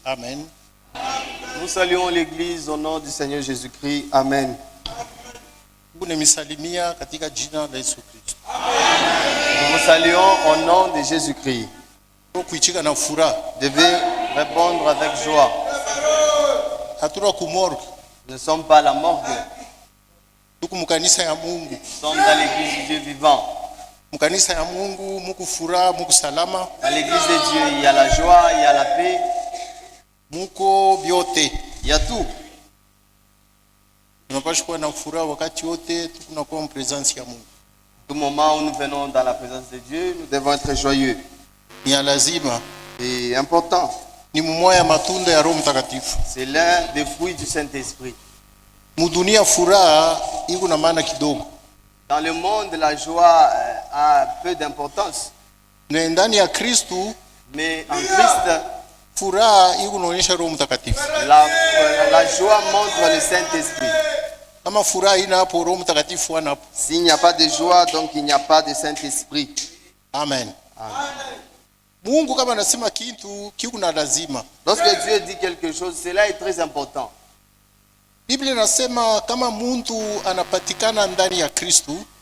Amen. Nous saluons l'Église au nom du Seigneur Jésus-Christ. Amen. Nous vous Nous saluons au nom de Jésus-Christ. Devez répondre avec joie. Nous ne sommes pas à la morgue. Nous sommes dans l'Église du Dieu vivant. Dans l'Église de Dieu, il y a la joie, il y a la paix. Il y a tout. Tout moment où nous venons dans la présence de Dieu, nous devons être joyeux. C'est important. C'est l'un des fruits du Saint-Esprit. Dans le monde, la joie a peu d'importance. Mais en Christ, la joie montre le Saint-Esprit. S'il n'y a pas de joie, donc il n'y a pas de Saint-Esprit. Amen. Lorsque Dieu dit quelque chose, cela est très important. La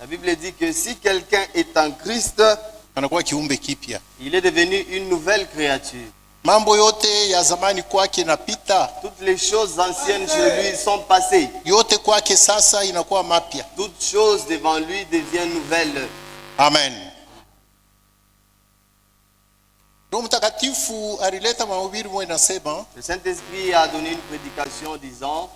Bible dit que si quelqu'un est en Christ, il est devenu une nouvelle créature. Toutes les choses anciennes chez lui sont passées. Toutes choses devant lui deviennent nouvelles. Amen. Le Saint-Esprit a donné une prédication disant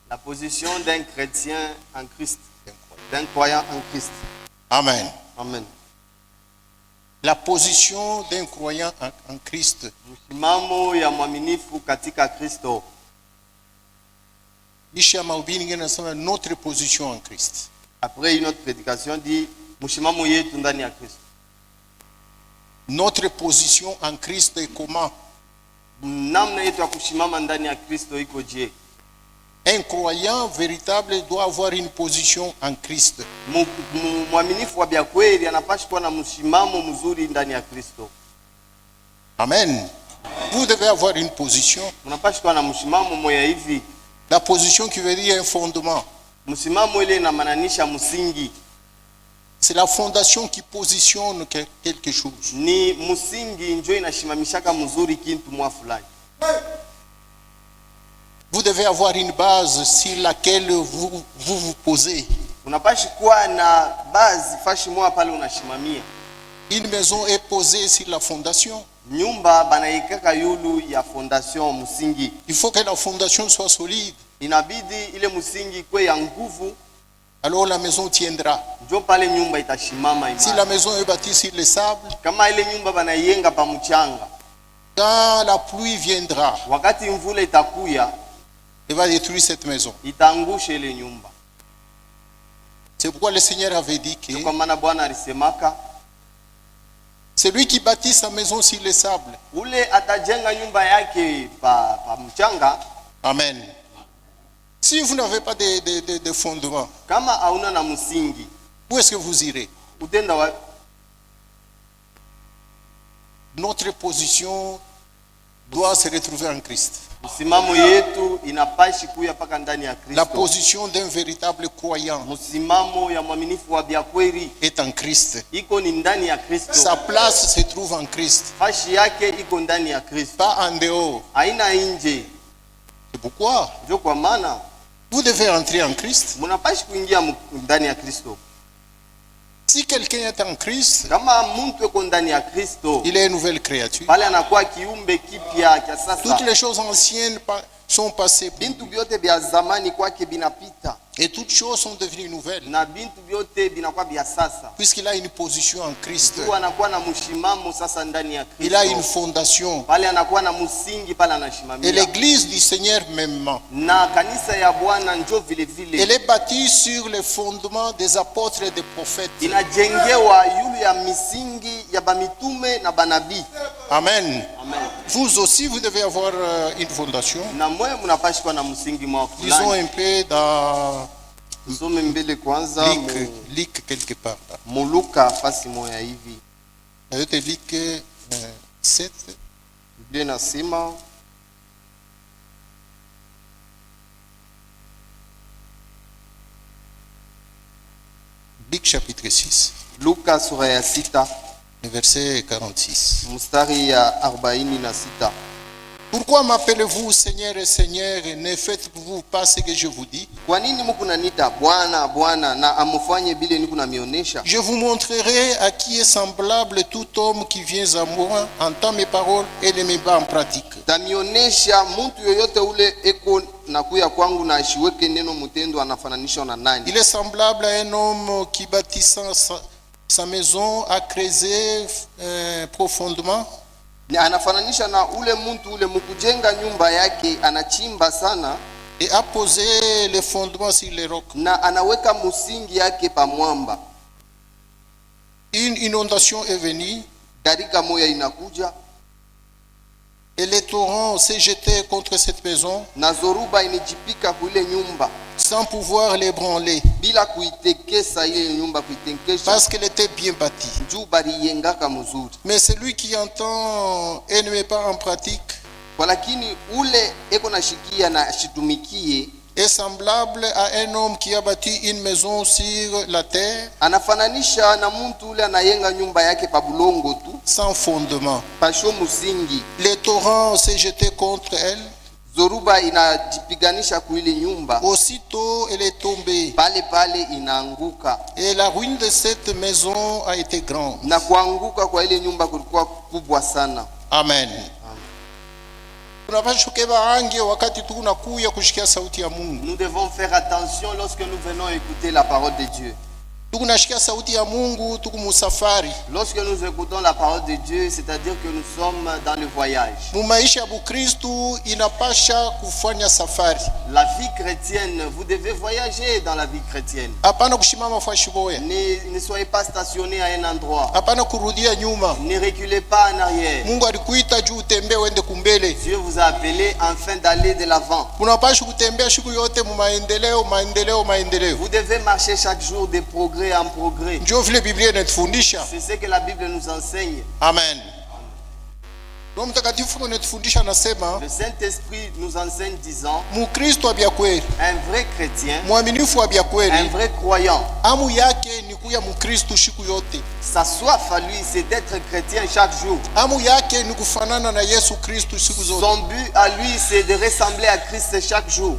la position d'un chrétien en Christ, d'un croyant en Christ. Amen. Amen. La position d'un croyant en Christ. Msimamo ya mwaminifu katika Kristo. Notre position en Christ. Après une autre prédication dit msimamo yetu ndani ya Kristo. Notre position en Christ est comment? Namna yetu ya kusimama ndani ya Kristo iko je? Un croyant véritable doit avoir une position en Christ. Mwaminifu wa kweli anapaswa kuwa na msimamo mzuri ndani ya Kristo. Amen. Vous devez avoir une position. Mnapaswa kuwa na msimamo moya hivi. La position qui veut dire un fondement. Msimamo ile inamaanisha msingi. C'est la fondation qui positionne quelque chose. Ni msingi ndio inashimamishaka mzuri kitu mwa fulani. Vous devez avoir une base sur laquelle vous posez. Unapaswa kuwa na base fashi mwa pale unashimamia. Une maison est posée sur la fondation. Nyumba banaikaka yulu ya fondation msingi. Il faut que la fondation soit solide. Inabidi ile msingi kwe ya nguvu. Alors la maison tiendra. Ndio pale nyumba itashimama imara. Si la maison est bâtie sur le sable, kama ile nyumba banaiyenga pa mchanga, quand la pluie viendra, wakati mvula itakuya, elle va détruire cette maison. Itaangusha ile nyumba. C'est pourquoi le Seigneur avait dit que kwa maana Bwana alisemaka, celui qui bâtit sa maison sur le sable, ule atajenga nyumba yake pa mchanga. Amen. Si vous n'avez pas de fondement, kama hauna na msingi, où est-ce que vous irez? Utenda wapi? Notre position doit se retrouver en Christ. Msimamo yetu inapashi kuya paka ndani ya Kristo. La position d'un véritable croyant, msimamo ya mwaminifu wa kweli, est en Christ. Iko ni ndani ya Kristo. Sa place se trouve en Christ. Fashi yake iko ndani ya Kristo. Pas en dehors. Haina nje. C'est pourquoi ndio kwa maana vous devez entrer en Christ. Mnapashi kuingia ndani ya Kristo. Si quelqu'un est en Christ, kama mtu yuko ndani ya Kristo, il est une nouvelle créature. Pale anakuwa kiumbe kipya cha sasa. Toutes les choses anciennes sont passées. Bintu vyote vya zamani kwake binapita. Et toutes choses sont devenues nouvelles. Na bintu vyote binakuwa vya sasa. Puisqu'il a une position en Christ. Mtu anakuwa na mshimamo sasa ndani ya Kristo. Il a une fondation. Pale anakuwa na msingi pale anashimamia. Et l'église du Seigneur même. Na kanisa ya Bwana njoo vile vile. Elle est bâtie sur les fondements des apôtres et des prophètes. Inajengewa yulu ya misingi ya bamitume na banabii. Amen. Amen. Vous aussi vous devez avoir une fondation. Na mwe mnapashi kuwa na msingi mwa fulani. Disons un peu dans Tusome mbele kwanza Luc quelque part là. Muluka fasi moya hivi. Nayote Luc 7. Biblia inasema Luc chapitre 6. Luka sura ya 6 Verset 46. mstari ya 46. Pourquoi m'appelez-vous Seigneur et Seigneur et ne faites-vous pas ce que je vous dis? Kwa nini mko naniita Bwana Bwana na amufanye bile niko namionesha? Je vous montrerai à qui est semblable tout homme qui vient à moi, entend mes paroles et les met en pratique. Tamionesha mtu yoyote ule eko nakuya kwangu na ashiweke neno mutendo anafananishwa na nani? Il est semblable à un homme qui bâtissant sa maison a creusé profondément. Anafananisha na ule mtu ule mkujenga nyumba yake anachimba sana et a posé les fondements sur les rocs. Na anaweka musingi yake pa mwamba. Une inondation est venue. Gharika moya inakuja. Et les torrents s'est jeté contre cette maison. Na zoruba inijipika kule nyumba. Sans pouvoir l'ébranler. Bila kuitekesa ile nyumba kuitenkesha. Parce qu'elle était bien bâtie. Juu bariyengaka mzuri. Mais celui qui entend et ne met pas en pratique. Walakini ule eko nashikia na shitumikie est semblable à un homme qui a bâti une maison sur la terre. Anafananisha na mtu ule anayenga nyumba yake pa bulongo tu. Sans fondement. Pasho musingi. Les torrents s'est jeté contre elle. Zoruba inajipiganisha kuile nyumba. Aussitôt elle est tombée. Pale pale inaanguka. Et la ruine de cette maison a été grande. Na kuanguka kwa ile nyumba kulikuwa kubwa sana. Amen. Nous devons faire attention lorsque nous venons écouter la parole de Dieu. Lorsque nous écoutons la parole de Dieu, c'est-à-dire que nous sommes dans le voyage. La vie chrétienne, vous devez voyager dans la vie chrétienne. Ne soyez pas stationné à un endroit. Ne reculez pas en arrière. Dieu vous a appelé afin d'aller de l'avant. Vous devez marcher chaque jour de progrès en progrès. C'est ce que la Bible nous enseigne. Amen. Le Saint-Esprit nous enseigne disant un vrai chrétien, un vrai croyant, sa soif à lui c'est d'être chrétien chaque jour. Son but à lui c'est de ressembler à Christ chaque jour.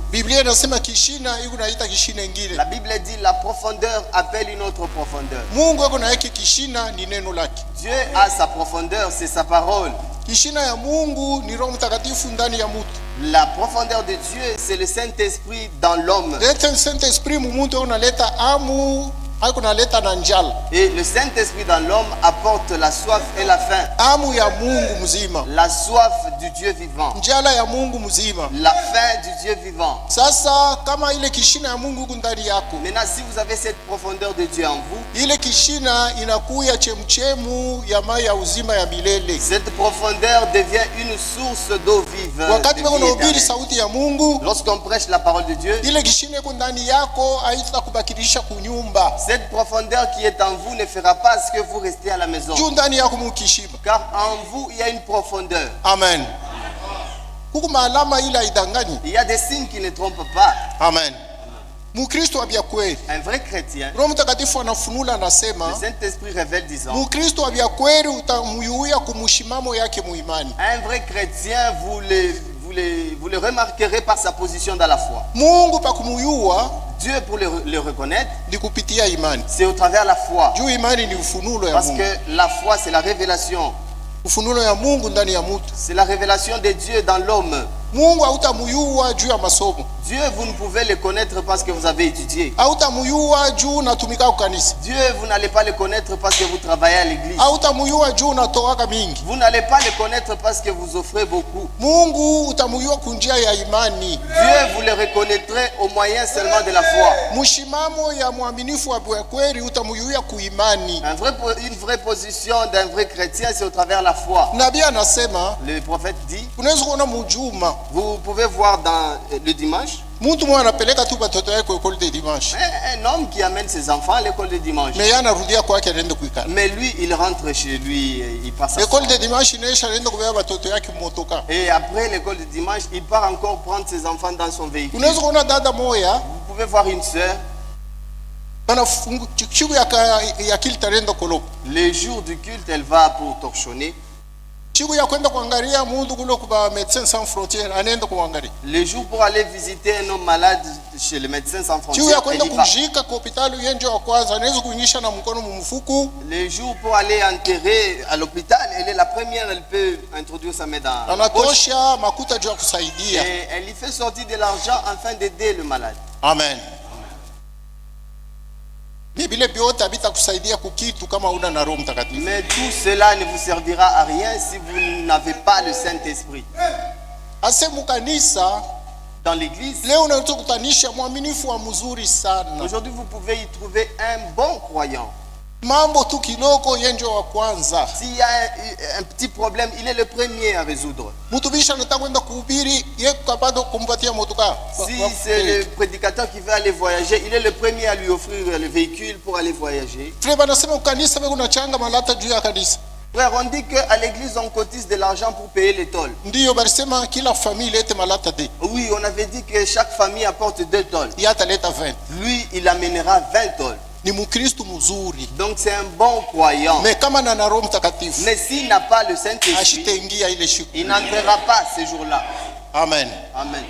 La Bible dit la profondeur appelle une autre profondeur. Dieu a sa profondeur, c'est sa parole. La profondeur de Dieu, c'est le Saint-Esprit dans l'homme. Et le Saint-Esprit dans l'homme apporte la soif et la faim. La soif du Dieu vivant. La faim du Dieu vivant. Maintenant, si vous avez cette profondeur de Dieu en vous, cette profondeur devient une source d'eau vive. Lorsqu'on prêche la parole de Dieu, cette profondeur qui est en vous ne fera pas ce que vous restez à la maison. Car en vous, il y a une profondeur. Amen. Il y a des signes qui ne trompent pas. Amen. Un vrai chrétien, le Saint-Esprit révèle disant, un vrai chrétien, vous le remarquerez par sa position dans la foi. Dieu, pour le reconnaître, c'est au travers de la foi. Parce que la foi, c'est la révélation. C'est la révélation de Dieu dans l'homme. Dieu, vous ne pouvez le connaître parce que vous avez étudié. Dieu, vous n'allez pas le connaître parce que vous travaillez à l'église. Vous n'allez pas le connaître parce que vous offrez beaucoup. Dieu, vous le reconnaîtrez au moyen seulement de la foi. Une vraie position d'un vrai chrétien, c'est au travers de la foi. Le prophète dit, vous pouvez voir dans le dimanche, Mtu mwana anapeleka tu batoto yake kwa école de dimanche. Un homme qui amène ses enfants à l'école de dimanche. Mais anarudia kwake anaenda kuikala. Mais lui, il rentre chez lui, il passe. École de dimanche inaisha anaenda kubeba batoto yake motoka. Et après l'école de dimanche, il part encore prendre ses enfants dans son véhicule. Unaweza kuona dada moya, Vous pouvez voir une sœur. ya kilta anaenda kolopa. Les jours du culte, elle va pour torchonner. Siku ya kwenda kuangalia mundu kule kwa Médecins Sans Frontières anaenda kuangalia. Les jours pour aller visiter un homme malade chez les Médecins Sans Siku Frontières, ya elle kwenda y va. kujika kwa hospitali yenje wa kwanza anaweza kunyisha na mkono mumfuku. Les jours pour aller enterrer à l'hôpital, elle est la première, elle peut introduire sa main dans la poche. Anatosha makuta juu ya kusaidia. Et elle y fait sortir de l'argent afin d'aider le malade. Amen. Biblia biote habitakusaidia kukitu kama una na Roho Mtakatifu. Mais tout cela ne vous servira à rien si vous n'avez pas le Saint-Esprit. Ase mukanisa Dans l'église, leo unaweza kutanisha mwaminifu wa mzuri sana. aujourd'hui vous pouvez y trouver un bon croyant. Mambo tu kiloko yenjo wa kwanza. S'il y a un petit problème, il est le premier à résoudre. Mtumishi anataka kwenda kuhubiri, yeye kapado kumpatia motoka. Si c'est le prédicateur qui veut aller voyager, il est le premier à lui offrir le véhicule pour aller voyager. Frère banasema kanisa beko na changa malata juu ya kanisa. Frère, on dit qu'à l'église on cotise de l'argent pour payer les tolls. Ndiyo barisema kila familia ete malata de. Oui, on avait dit que chaque famille apporte 2 tolls. Yata leta 20. Lui, il amènera 20 tolls. Ni mukristo mzuri. Donc c'est un bon croyant. Mais kama na Roho Mtakatifu. Mais s'il n'a pas le Saint-Esprit, ashitengia ile siku. il n'entrera pas ce jour-là. Amen. Amen.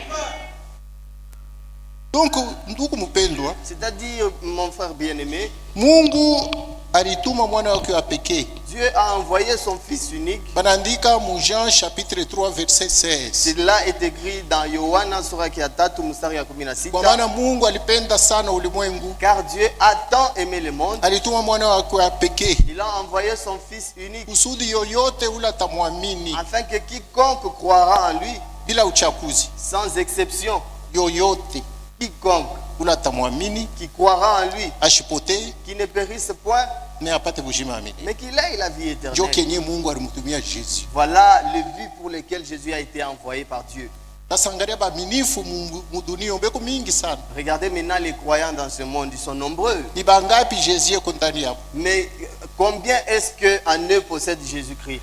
Donc ndugu mpendwa, C'est-à-dire, mon frère bien-aimé, Mungu alituma mwana wake wa pekee. Dieu a envoyé son Fils unique. Banaandika mu Jean chapitre 3 verset 16. Cela est écrit dans Yohana sura ya 3 mstari ya 16. Kwa maana Mungu alipenda sana ulimwengu, Car Dieu a tant aimé le monde, alituma mwana wake wa pekee il a envoyé son Fils unique, kusudi yoyote ule atamwamini afin que quiconque croira en lui, bila uchaguzi, sans exception, yoyote quiconque ule atamwamini qui croira en lui, ashipotee qui ne périsse point, na apate bujima milele. mais qu'il ait la vie Ndio éternelle. kenye Mungu alimtumia Yesu. Voilà le but pour lequel Jésus a été envoyé par Dieu. Sasa angalia baaminifu mu dunia mbeko mingi sana. Regardez maintenant les croyants dans ce monde, ils sont nombreux. Ni bangapi Yesu yeko ndani yao? Mais combien est-ce qu'en eux possède Jésus-Christ?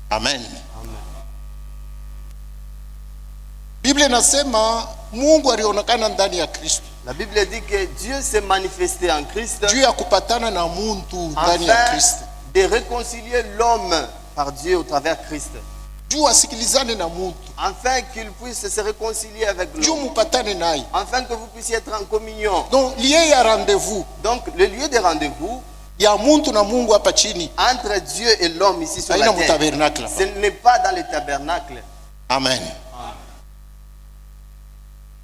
Amen. Biblia inasema Mungu alionekana ndani ya Kristo. La Bible dit que Dieu s'est manifesté en Christ Juu ya kupatana na muntu ndani ya afin Kristo. de réconcilier l'homme par Dieu au travers Christ. Juu asikilizane na muntu. Afin qu'il puisse se réconcilier avec Juu l'homme. mupatane naye. Afin que vous puissiez être en communion. Donc liye ya rendez-vous Donc le lieu de rendez-vous ya muntu na Mungu hapa chini entre Dieu et l'homme ici sur haina la terre, mutabernacle. ce n'est pas dans le tabernacle. Amen.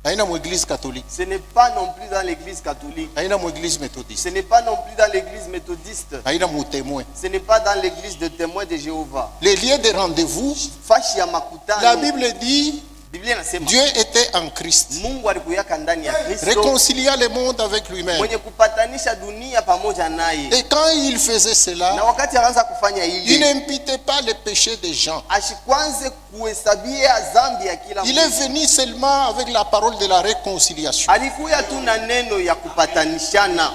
Haina mu église catholique. Ce n'est pas non plus dans l'église catholique. Haina mu église méthodiste. Ce n'est pas non plus dans l'église méthodiste. Haina mu témoin. Ce n'est pas dans l'église de témoins de Jéhovah. Les lieux de rendez-vous, Fashi ya la makutano. Bible dit Biblia inasema Dieu était en Christ, Mungu alikuyaka ndani ya Kristo réconciliant le monde avec lui-même. mwenye kupatanisha dunia pamoja naye. Et quand il faisait Na cela, wakati anaanza kufanya il hili, n'imputait pas les péchés des gens. ashikwanze kuhesabia dhambi ya kila Il est mtu. venu seulement avec la parole de la réconciliation. Alikuya tu na neno ya kupatanishana.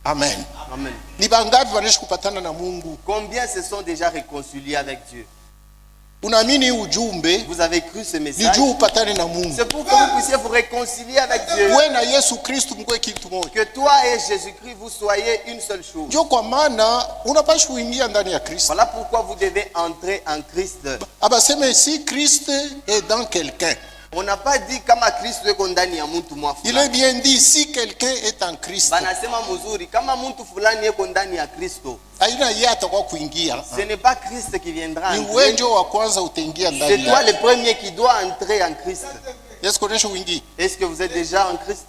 Amen. Amen. Ni bangapi wanaishi kupatana na Mungu? Combien se sont déjà réconciliés avec Dieu? Unaamini ujumbe Vous avez cru ce ni message? juu upatane na Mungu. C'est pour que vous puissiez vous réconcilier avec Dieu. Wewe na Yesu Kristo mkwe kitu moja. Que toi et Jésus-Christ vous soyez une seule chose. Ndio kwa maana unapaswa kuingia ndani ya Kristo. Voilà pourquoi vous devez entrer en Christ. Abaseme si Christ est dans quelqu'un. On n'a pas dit kama Kristo yuko ndani ya mtu mwa Il est fulani. bien dit si quelqu'un est en Christ. Banasema mzuri kama mtu fulani yuko ndani ya Kristo. Haina yeye atakuwa kuingia. Ce n'est pas Christ qui viendra Ni entrer. wewe ndio wa kwanza utaingia C'est ndani toi le yake. premier qui doit entrer en Christ. Yesu kuonesha uingie. Est-ce que vous êtes déjà en Christ?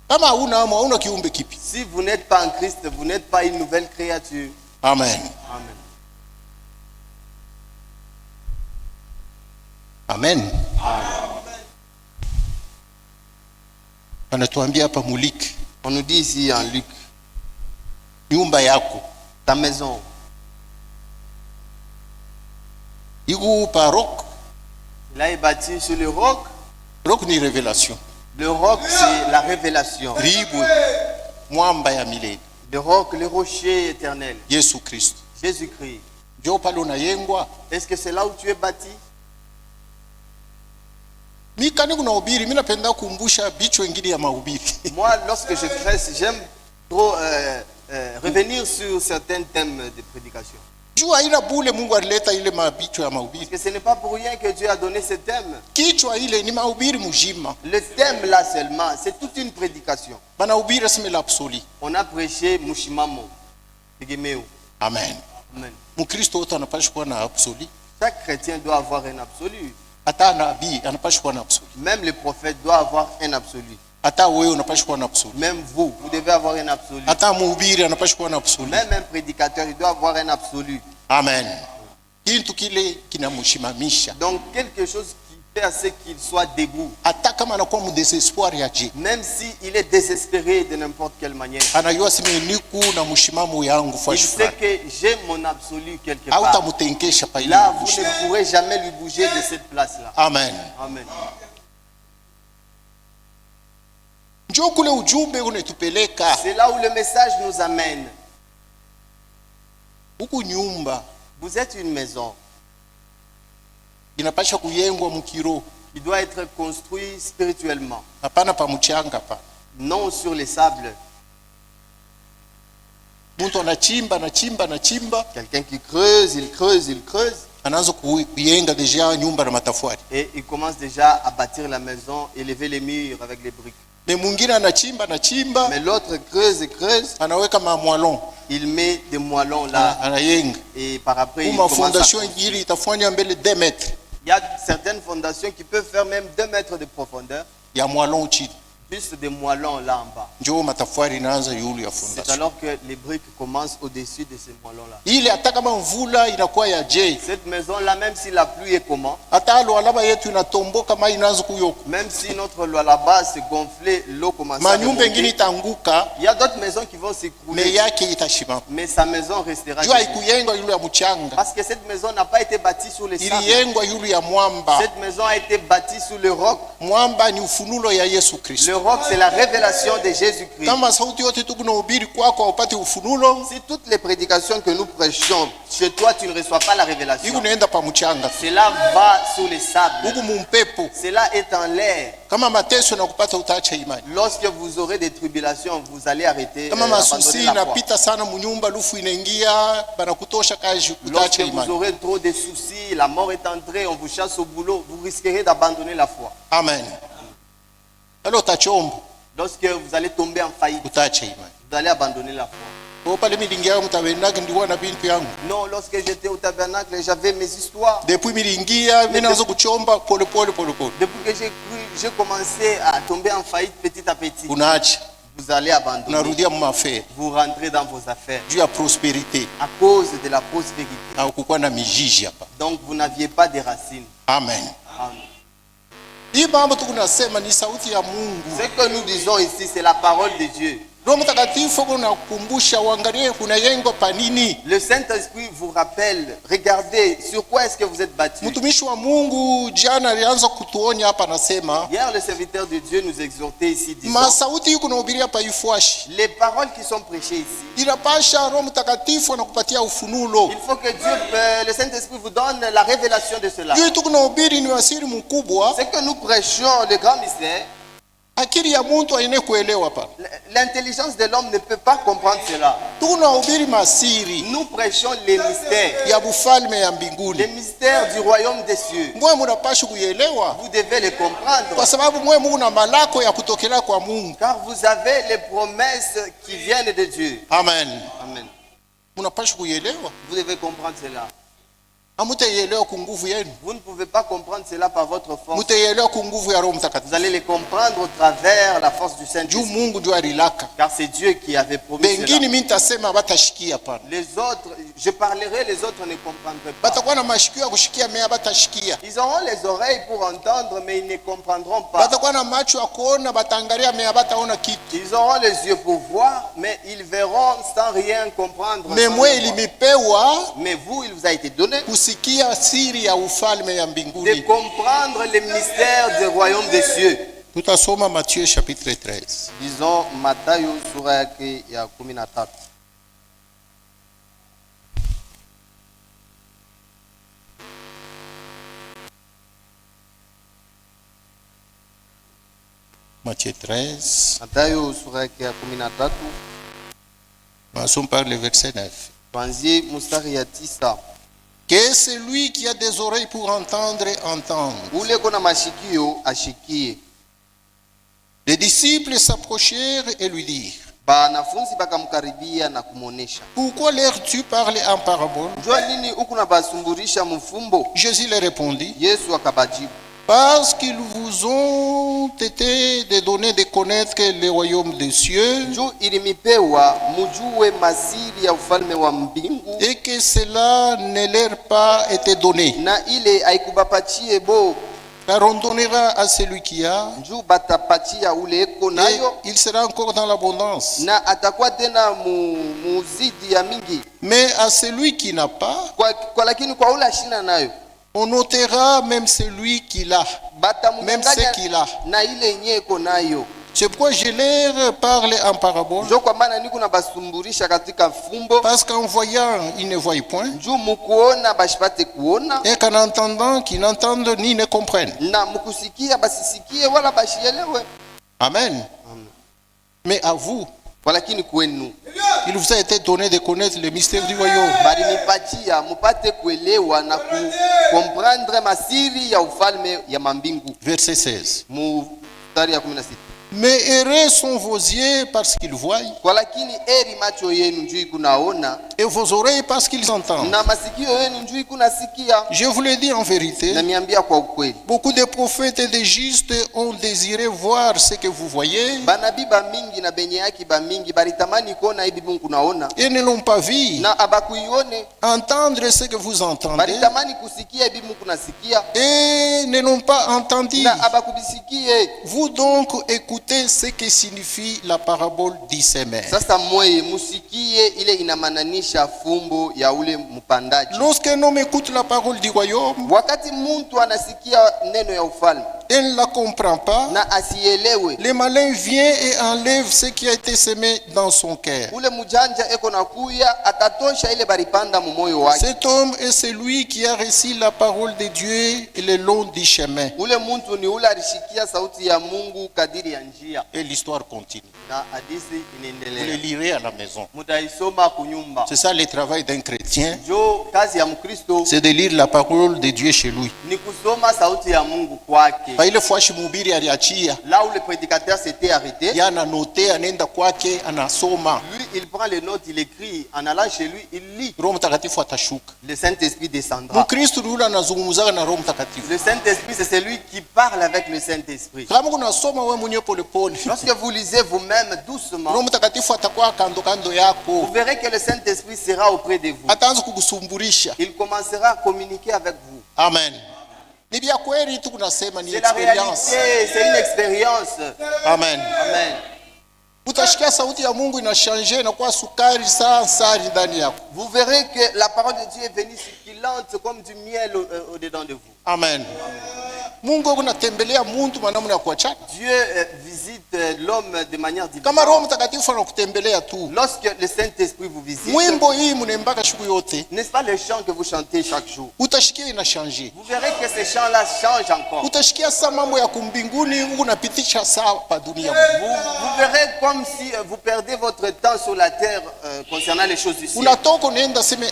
Kama hauna kiumbe kipi. Si vous n'êtes pas en Christ, vous n'êtes pas une nouvelle créature. Amen. Amen. Amen. Anatuambia hapa Muliki, On nous dit ici en Luc, nyumba yako ta maison, iko parok Là, il est bâti sur le roc. Rock ni révélation. Le roc, c'est la révélation. Ribwe mwamba ya milele. Le roc, le rocher éternel. Yesu Kristo. Jésus-Christ. Ndio pale unayengwa. Est-ce que c'est là où tu es bâti? Mikani kuna ubiri, mimi napenda kukumbusha bicho ingine ya mahubiri. Moi, lorsque je prêche, j'aime trop revenir sur certains thèmes de prédication. Jua ila bule Mungu alileta ile mabicho ya mahubiri. Parce que ce n'est pas pour rien que Dieu a donné ce thème. Kichwa ile ni mahubiri mujima. Le thème là seulement, c'est toute une prédication. Banahubiri sema l'absolu. On a prêché Mushimamo. Amen. Amen. Mukristo wote anapaswa kuwa na absolu. Chaque chrétien doit avoir un absolu. Hata nabii anapaswa kuwa na absolu. Même le prophète doit avoir un absolu. Hata wewe unapaswa kuwa na absolu. Même vous devez avoir un absolu. Hata mhubiri anapaswa kuwa na absolu. Même un prédicateur, il doit avoir un absolu. Amen. Kitu kile kinamshimamisha. Donc quelque chose qui fait à ce qu'il soit debout. Hata kama anakuwa mu désespoir ya je. Même si il est désespéré de n'importe quelle manière. Anajua sema niku na mshimamo yangu Il sait que j'ai mon absolu quelque part. Hautamutenkesha pa ile. Là, vous ne pourrez jamais lui bouger de cette place-là. Amen. Amen. Njoo kule ujumbe unetupeleka. C'est là où le message nous amène. Huku nyumba. Vous êtes une maison. Inapasha kuyengwa mukiro. Il doit être construit spirituellement. Hapana pa mchanga pa. Non sur les sables. Mtu anachimba na chimba. Quelqu'un qui creuse, il creuse, il creuse. Anaanza kuyenga deja nyumba na matafari. Et il commence déjà à bâtir la maison, élever les murs avec les briques. Mais mwingine anachimba. Mais l'autre creuse et creuse. Anaweka mamwalon. Il met des moellons là. Anayenga. Et par après il Uma commence fondation ingine itafanya mbele 2 mètres. Il y a certaines fondations qui peuvent faire même 2 mètres de profondeur. Ya mwalon chini. Juste des moellons là en bas. Njoo matafari inaanza yulu ya C'est fondation. alors que les briques commencent au-dessus de ces moellons-là. Ile hata kama mvula inakuwa ya je. Cette maison-là, même si la pluie est comment, Hata alama yetu inatomboka mai inaanza kuyoko. même si notre loi là-bas se gonflait, l'eau commence à Manyumba ingine remonter. itanguka, Il y a d'autres maisons qui vont me s'écrouler, yake itashimama. mais sa maison restera. Jua debout. ikuyengwa yulu ya mchanga. Parce que cette maison n'a pas été bâtie sur les sables. Iliyengwa yulu ya mwamba. Cette maison a été bâtie sur le roc. Mwamba ni ufunulo ya Yesu Kristo. Le roc, c'est la révélation de Jésus-Christ. Kama sauti yote tukunahubiri kwako upate ufunulo, Si toutes les prédications que nous prêchons, chez toi, tu ne reçois pas la révélation. hiku naenda pa mchanga. Cela va sur les sables. Huku mumpepo. Cela est en l'air. Kama mateso na kupata utaacha imani. Lorsque vous aurez des tribulations, vous allez arrêter. Kama Abandonner masusi la foi. inapita sana munyumba, lufu inaingia, banakutosha kazi Lorsque utaacha vous imani. aurez trop de soucis, la mort est entrée, on vous chasse au boulot, vous risquerez d'abandonner la foi. Amen. Lalo utachomba, Lorsque vous allez tomber en faillite, utaacha imani. vous allez abandonner la foi. Kwa pale milingi yangu mtabendaga ndiwa na bintu yangu. Non, lorsque j'étais au tabernacle, j'avais mes histoires. Depuis milingia, mimi naanza kuchomba pole pole. Depuis que j'ai commencé à tomber en faillite petit à petit, Unaacha, vous allez abandonner. unarudia mafere. Vous rentrez dans vos affaires Juu ya prosperity. à cause de la prospérité. Au kukuwa na mijiji hapa. Donc vous n'aviez pas de racines. Amen. Amen. Hii mambo tukunasema ni sauti ya Mungu. Ce que nous disons ici, c'est la parole de Dieu. Roho Mtakatifu kunakukumbusha uangalie kunayengwa pa nini. Le Saint-Esprit vous rappelle, regardez sur quoi est-ce que vous êtes bâtis. Mtumishi wa Mungu jana alianza kutuonya hapa, anasema Hier, le serviteur de Dieu nous exhortait ici, disant, masauti yuko nahubiria hapa ifuashi. les paroles qui sont prêchées ici, Inapasha Roho Mtakatifu anakupatia ufunulo. il faut que Dieu, le Saint-Esprit vous donne la révélation de cela. Juu tukunahubiri ni wasiri mkubwa. Ce que nous prêchons, le grand mystère, Akili ya mtu haine kuelewa hapa. l'intelligence de l'homme ne peut pas comprendre cela. Tukunahubiri masiri Nous prêchons les mystères, ya bufalme ya les mbinguni. mystères du royaume des cieux. Mwe munapasha kuielewa Vous devez les comprendre, kwa sababu mwe Mungu na malako ya kutokelea kwa Mungu. car vous avez les promesses qui viennent de Dieu. Amen. Amen. Munapasha kuielewa. Vous devez comprendre cela. Hamutaielewa kwa nguvu yenu. Vous ne pouvez pas comprendre cela par votre force. Mutaielewa kwa nguvu ya Roho Vous Mtakatifu. allez les comprendre au travers la force du Juu Saint-Esprit. Mungu ndio alilaka. Car c'est Dieu qui avait promis Bengine cela. mimi nitasema batashikia hapana. Les autres, je parlerai, les autres ne comprendraient pas. Batakuwa na mashikio ya kushikia mais batashikia. Ils auront les oreilles pour entendre, mais ils ne comprendront pas. Batakuwa na macho ya kuona bataangalia mais bataona kitu. Ils auront les yeux pour voir, mais ils verront sans rien comprendre. Mais moi ilimipewa, mais vous, il vous a été donné kusikia siri ya ufalme ya mbinguni. de comprendre les mystères du royaume des cieux. Tutasoma Matthieu chapitre 13. Disons Mathayo sura yake ya 13. Matthieu 13. Mathayo sura yake ya 13. Commençons par le verset 9. Tuanzie mstari ya 9. Que celui qui a des oreilles pour entendre, entende. Ule kona mashikio ashikie. Les disciples s'approchèrent et lui dirent, Banafunzi bakamkaribia na kumuonesha. pourquoi leur-tu parles en parabole? Jua nini huku na basumburisha mfumbo? Jésus leur répondit, Yesu akabajibu, parce qu'ils vous ont été donné de connaître le royaume des cieux juu ilimipewa mujue masiri ya ufalme wa mbingu, et que cela ne leur pas été donné. na ile haikubapachie bo, Car on donnera à celui qui a, juu batapachia ule eko et nayo, il sera encore dans l'abondance. na atakuwa tena muzidi ya mingi. Mais à celui qui n'a pas, Kwa lakini kwa ule ashina nayo, on notera même celui qui l'a, même ce batamudanganya qu'il a. na ile yenye eko nayo. C'est pourquoi je leur parle en parabole, Njo kwa maana niko na basumburisha katika fumbo, parce qu'en voyant, ils ne voient point, juu mukuona bashipate kuona, et qu'en entendant, qu'ils n'entendent ni ne comprennent. na mukusikia basisikie wala bashielewe. Amen. Amen. Mais à vous, Walakini kwenu il vous a été donné de connaître le mystère du royaume. balinipatia mupate kuelewa na comprendre masiri ya ufalme ya mambingu. Verset 16. Mstari ya 16. Mais heureux sont vos yeux parce qu'ils voient, Walakini eri macho yenu njui kunaona, et vos oreilles parce qu'ils entendent. na masikio yenu njui kunasikia. Je vous le dis en vérité, Na niambia kwa ukweli, beaucoup de prophètes et de justes ont désiré voir ce que vous voyez, banabii ba mingi na benye yaki ba mingi balitamani kuona hivi Mungu kunaona, et ne l'ont pas vu, na abakuione, entendre ce que vous entendez, balitamani kusikia hivi Mungu kunasikia, et ne l'ont pas entendu. na abakubisikie. Vous donc écoutez ce que signifie la parabole du semeur. Sasa mweye musikie ile inamananisha fumbo ya ule mpandaji. Lorsqu'un homme écoute la parole du royaume Wakati muntu anasikia neno ya ufalme et ne la comprend pas, na asielewe, le malin vient et enlève ce qui a été semé dans son cœur. ule mujanja eko na kuya atatosha ile baripanda mu moyo wake. Cet homme est celui qui a reçu la parole de Dieu le long du chemin. Ule muntu ni ule alishikia sauti ya Mungu kadiri ya njia, Et l'histoire continue. na hadithi Vous le inaendelea. lirez à la maison. Mutaisoma kunyumba. C'est ça le travail d'un chrétien, Jo kazi ya Mkristo c'est de lire la parole de Dieu chez lui. ni kusoma sauti ya Mungu kwake. Pa ile fwashi mhubiri aliachia, Là où le prédicateur s'était arrêté, yeye ananote, anaenda kwake, anasoma. lui il prend les notes, il écrit, en allant chez lui, il lit. Roho Mtakatifu atashuka. Le Saint-Esprit descendra. Mkristo yule anazungumzaka na Roho Mtakatifu. Le Saint-Esprit, c'est celui qui parle avec le Saint-Esprit. Kama unasoma wewe mwenyewe polepole, Lorsque vous lisez vous-même doucement, Roho Mtakatifu atakuwa kando kando vous yako, verrez que le Saint-Esprit sera auprès de vous. ataanza kukusumburisha. Il commencera à communiquer avec vous. Amen. Ni vya kweli tu kunasema, ni C'est la experience. réalité, c'est une expérience. Amen. Amen. Utashikia sauti ya Mungu inashanje na kuwa sukari sari ndani yako. Vous verrez que la parole de Dieu est venue succulente comme du miel au-dedans de vous. Amen. Mungu kunatembelea muntu manamna ya kuachana. Dieu visite l'homme de manière Kama Roho différente. Mtakatifu anakutembelea tu. Lorsque le Saint-Esprit vous visite, Mwimbo hii mnembaka siku yote, n'est-ce pas le chant que vous chantez chaque jour? utashikia inashanje. Vous verrez que ces chants-là changent encore. Utashikia saa mambo ya kumbinguni unapitisha saa pa dunia. Vous verrez comme si vous perdez votre temps sur la terre concernant les choses du ciel. Unatoka unaenda sema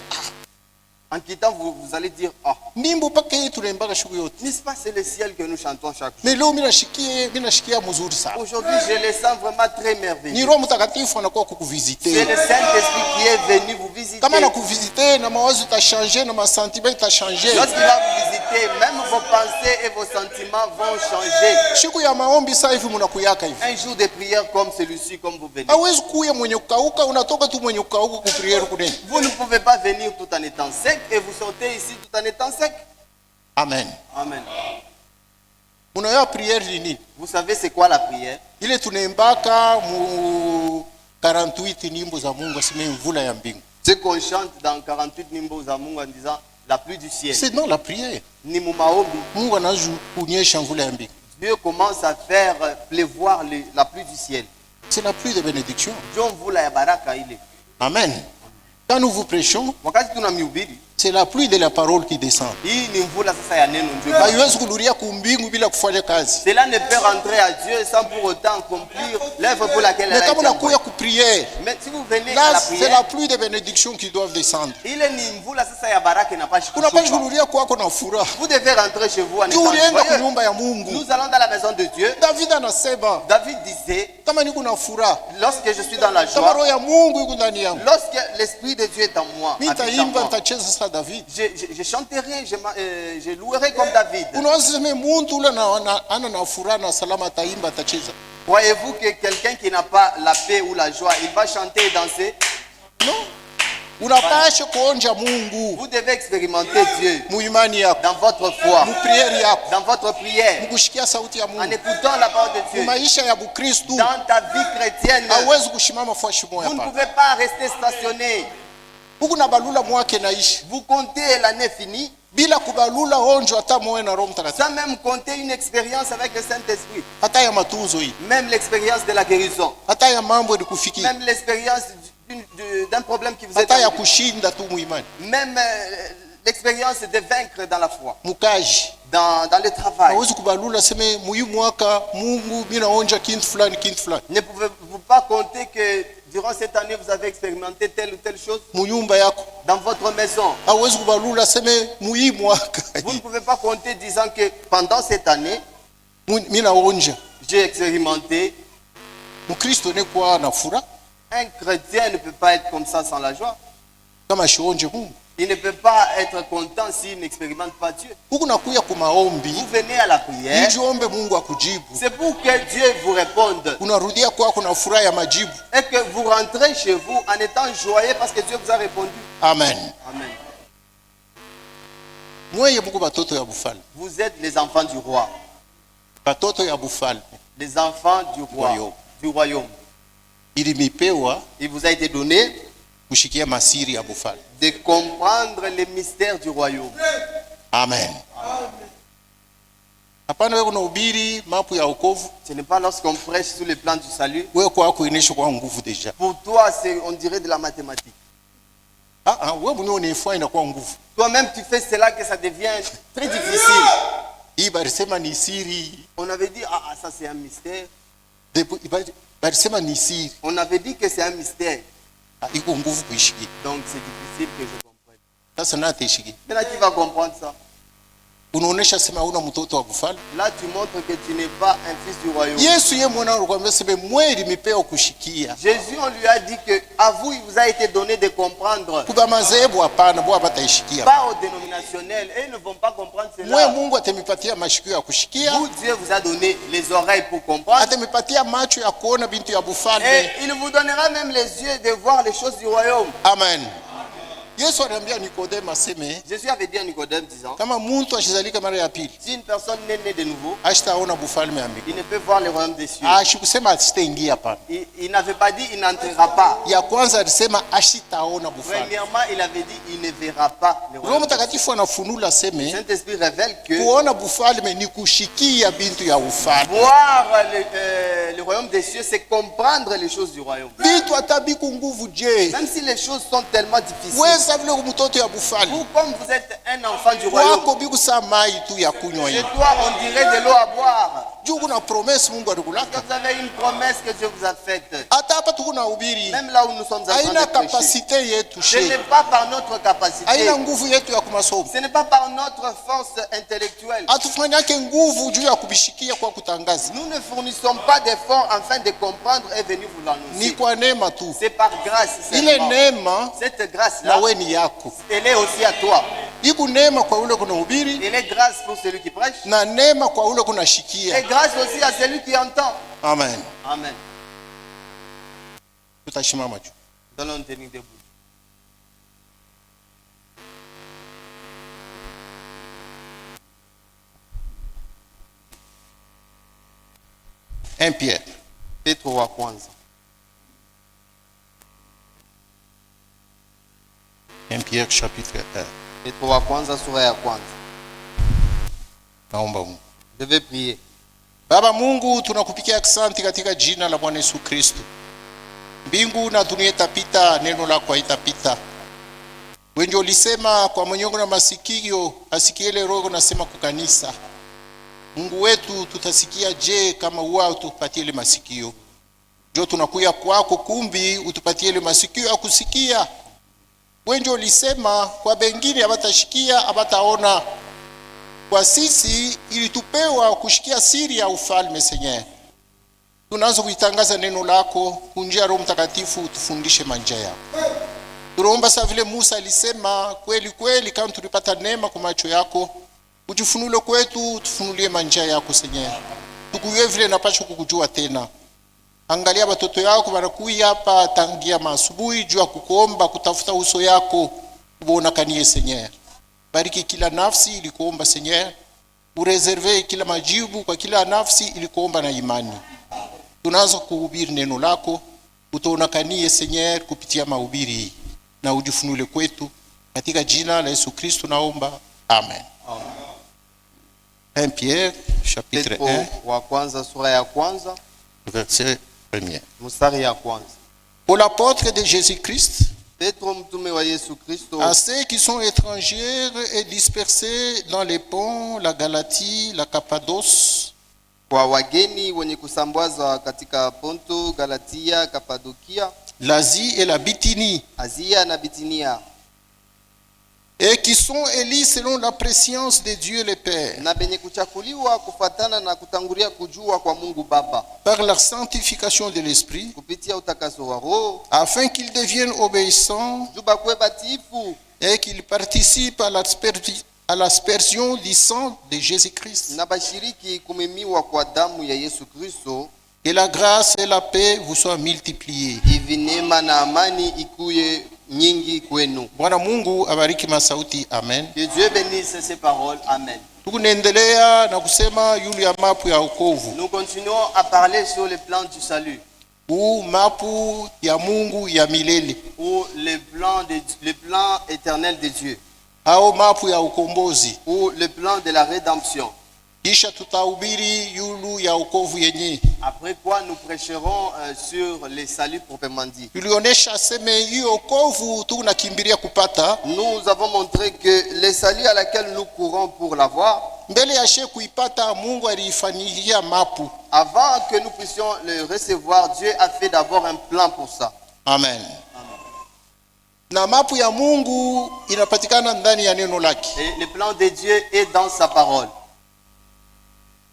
En quittant, vous allez dire, ah, Nimbo pake tunaimbaga siku yote. n'est-ce pas, c'est le ciel que nous chantons chaque jour. Mais leo minashikia mzuri sana. Aujourd'hui, je les sens vraiment très merveilleux. Ni Roho Mtakatifu anakuwa kukuvisiter. C'est le Saint-Esprit qui est venu vous visiter. Kama anakuvisiter na mawazo itachanger na masentiment itachanger. Lorsqu'il va vous visiter, même vos pensées et vos sentiments vont changer. Siku ya maombi sasa hivi mnakuyaka hivi. Un jour de prière comme celui-ci, comme vous venez. Hawezi kuya mwenye kukauka, unatoka tu mwenye kukauka ku prière kudeni. Vous ne pouvez pas venir tout en étant sec et vous sortez ici tout en étant sec. Amen. Amen. Unayo prière nini? Vous savez c'est quoi la prière? Ile tunaimbaka mu 48 nyimbo za Mungu aseme mvula ya mbingu. Ce qu'on chante dans 48 nyimbo za Mungu en disant la pluie du ciel. C'est dans la prière. Ni mu maombi. Mungu anaanza kunyesha mvula ya mbingu. Dieu commence à faire pleuvoir la pluie du ciel. C'est la pluie de bénédiction. Dieu mvula ya baraka ile. Amen. Quand nous vous prêchons, Wakati tunamhubiri, c'est la pluie de la parole qui descend. hii ni mvula sasa ya neno Dieu. Haiwezi kuduria kumbingu bila kufanya kazi. Cela ne peut rentrer à Dieu sans pour autant accomplir l'œuvre pour laquelle elle Mais a kama été unakuya envoyée. ku prière, Mais si vous venez à là la c'est prière, la pluie de bénédiction qui doivent descendre. ile ni mvula sasa ya baraka inapaswa Unapaswa kushuka. kuduria kwako na furaha. Vous devez rentrer chez vous en étant Ulienda joyeux. kunyumba ya Mungu. Nous allons dans la maison de Dieu. David anasema David disait, kama niko na furaha, lorsque je suis dans la kama joie, roho ya Mungu iko ndani yangu, lorsque l'Esprit de Dieu est en moi, mimi habite en nitaimba moi, nitacheza sa David. je chanterai, je louerai comme David. Unaweza sema mtu ule ana na furaha na salama ataimba atacheza. Croyez-vous que quelqu'un qui n'a pas la paix ou la joie, il va chanter et danser? No. Unapasha kuonja Mungu Vous devez expérimenter Dieu mu imani yako, dans votre foi, mu prière yako, dans votre prière, mkushikia sauti ya en Mungu. écoutant la parole de Mu Dieu. maisha ya Bukristu Dans ta vie chrétienne, hawezi kushimama fashi moya vous ne hapa. pouvez pas rester stationné. Huku na balula mwake naishi Vous comptez l'année finie bila kubalula onjo hata moyo na Roho Mtakatifu, sans même compter une expérience avec le Saint-Esprit. hata ya matunzo hii, Même l'expérience de la guérison. hata ya mambo ni kufikia, Même l'expérience d'un problème qui vous est hata ya arrivé. kushinda tu muimani. Même l'expérience de vaincre dans la foi, Mukaji dans le travail. hawezi kubalula seme muyu mwaka Mungu mimi naonja kintu fulani kintu fulani. Ne pouvez-vous pas compter que durant cette année, vous avez expérimenté telle ou telle chose Munyumba yako dans votre maison? hawezi kubalula seme muyu mwaka Vous ne pouvez pas compter disant que pendant cette année, mimi naonja. j'ai expérimenté. Mkristo ne kwa na furaha Un chrétien ne peut pas être comme ça sans la joie. kama shionje Mungu. Il ne peut pas être content s'il n'expérimente pas Dieu. Huku nakuya ku maombi Vous venez à la prière, ili ombe Mungu akujibu. c'est pour que Dieu vous réponde. Unarudia kwako na furaha ya majibu. Et que vous rentrez chez vous en étant joyeux parce que Dieu vous a répondu. Amen. Amen. Mweye Mungu batoto ya bufalme. Vous êtes les enfants du roi. Batoto ya bufalme. Les enfants du roi, Royaume. du royaume. Ili mipewa Il vous a été donné kushikia masiri ya bufalme. de comprendre les mystères du royaume. Amen. Hapana wewe unahubiri mambo ya wokovu, Ce n'est pas lorsqu'on prêche sur le plan du salut. wewe kwako inesha kwa nguvu deja. Pour toi, on dirait de la mathématique. Wewe mwenyewe unaifanya inakuwa nguvu. Toi-même, tu fais cela que ça devient très difficile. Hii barisema ni siri. On avait dit, ah, ça c'est un mystère. Barisema ni siri. On avait dit que c'est un mystère. Iko nguvu kuishikia. Donc c'est difficile que je comprenne. Sasa na ateshikia. Maintenant, qui va comprendre ça? Unaonesha sema huna mtoto wa kufala. Là, tu montres que tu n'es pas un fils du royaume. Yesu yeye mwana alikwambia sema mweli mipeo kushikia. Jésus, on lui a dit que à vous, il vous a été donné de comprendre. Kuba mazehebu hapana, bwa bataishikia. Pas aux dénominationnels. Et ils ne vont pas comprendre Mwe cela. Mungu atemipatia mashikio ya kushikia. Vous, Dieu vous a donné les oreilles pour comprendre. Atemipatia macho ya kuona bintu ya Et bufalme. il vous donnera même les yeux de voir les choses du royaume. Amen. Yesu aliambia Nikodemo aseme Jésus avait dit à Nicodème disant, kama mtu ashizalika mara ya pili si une personne n'est née de nouveau, ashitaona bufalme ya mbingu. il ne peut voir le royaume des cieux. Ashikusema asitaingia hapana. Il n'avait pas dit il n'entrera pas. Ya kwanza alisema ashitaona bufalme. Premièrement, il avait dit il ne verra pas le Roho royaume. Mtakatifu anafunula aseme Saint-Esprit révèle que kuona bufalme ni kushikia bintu ya ufalme. voir le royaume des cieux, c'est comprendre les choses du royaume. Bintu atabiku nguvu je. Même si les choses sont tellement difficiles, Wesa vile mtoto ya bufalme. vous, comme vous êtes un enfant du royaume, Wako biku saa mai tu ya kunywa chez hii. toi, on dirait de l'eau à boire. juu kuna promesse Mungu Parce que alikulaka. vous avez une promesse que Dieu vous a faite. Hata hapa tukuna ubiri. Même là où nous sommes en train Haina de prêcher. kapasite yetu Ce n'est she. pas par notre capacité. Haina nguvu yetu ya kumasomo. Ce n'est pas par notre force intellectuelle. Atufanyake nguvu juu ya kubishikia kwa kutangaza. Nous ne fournissons pas d'efforts afin de comprendre et venir vous Ni l'annoncer. kwa neema tu. C'est par grâce Ile seulement. neema Cette na grâce-là, we ni yako. elle est aussi à toi. Iku neema kwa ule kuna ubiri Elle est grâce pour celui qui prêche. na neema kwa ule kuna shikia. Et grâce aussi à celui qui entend. Amen. Amen. Tutashimama juu. Nous allons nous tenir debout. Un Pierre. Petro wa kwanza. 1 Pierre chapitre 1. Petro wa kwanza sura ya kwanza. Naomba Mungu. Je vais prier. Baba Mungu, tunakupikia asante katika jina la Bwana Yesu Kristo. Mbingu na dunia itapita, neno lako haitapita. Wewe ndio ulisema kwa mwenyewe na masikio asikie ile roho nasema kukanisa. Mungu wetu tutasikia je kama wao tupatie ile masikio. Ndio tunakuya kwako kumbi utupatie ile masikio ya kusikia. Wewe ndio ulisema kwa bengine abatashikia abataona. Kwa sisi ili tupewa kushikia siri ya ufalme Seigneur. Tunaanza kuitangaza neno lako, kunjia Roho Mtakatifu tufundishe manja yako. Tunaomba sa vile Musa alisema kweli kweli kama tulipata neema kwa macho yako, ujifunule kwetu, tufunulie manja yako Seigneur. Tukujue vile napaswa kukujua tena. Angalia watoto yako wanakuja hapa tangia asubuhi juu ya kukuomba kutafuta uso yako, kuona kanie Seigneur. Bariki kila nafsi ilikuomba Seigneur. Ureserve kila majibu kwa kila nafsi ilikuomba na imani. Tunaanza kuhubiri neno lako, utaonekanie Seigneur kupitia mahubiri na ujifunule kwetu katika jina la Yesu Kristo naomba. Amen. Amen. 1 Pierre chapitre Petro 1 wa kwanza sura ya kwanza verset 1. mstari ya kwanza. Pour l'apôtre de Jésus-Christ, Petro mtume wa Yesu Kristo à ceux qui sont étrangers et dispersés dans les ponts, la Galatie, la Cappadoce, kwa wageni wenye kusambazwa katika Ponto, Galatia, Kapadokia, l'Asie et la Bithynie, Asia na Bitinia, et qui sont élus selon la préscience de Dieu le Père, na benye kuchakuliwa kufatana na kutangulia kujua kwa Mungu Baba par la sanctification de l'Esprit, kupitia utakaso wa Roho, afin qu'ils deviennent obéissants juu bakuwe batiifu et qu'ils participent à l'aspersion du sang de Jésus-Christ. na bashiriki kumimiwa kwa damu ya Yesu Kristo. Que la grâce et la paix vous soient multipliées. Hivi neema na amani ikuye nyingi kwenu. Bwana Mungu abariki masauti. Amen. Que Dieu bénisse ces paroles. Amen. Tukunaendelea na kusema yulu ya mapu ya wokovu. Nous continuons à parler sur le plan du salut, Ou mapu ya Mungu ya milele. ou le plan éternel de Dieu, Au mapu ya ukombozi. ou le plan de la rédemption. Kisha tutahubiri yulu ya wokovu yenye. Après quoi nous prêcherons sur le salut proprement dit. Tulionesha seme hiyo wokovu tunakimbilia kupata. Nous avons montré que le salut à laquelle nous courons pour l'avoir, Mbele ya she kuipata Mungu alifanyia mapu. avant que nous puissions le recevoir, Dieu a fait d'abord un plan pour ça. Amen. Na mapu ya Mungu inapatikana ndani ya neno lake. Et le plan de Dieu est dans sa parole.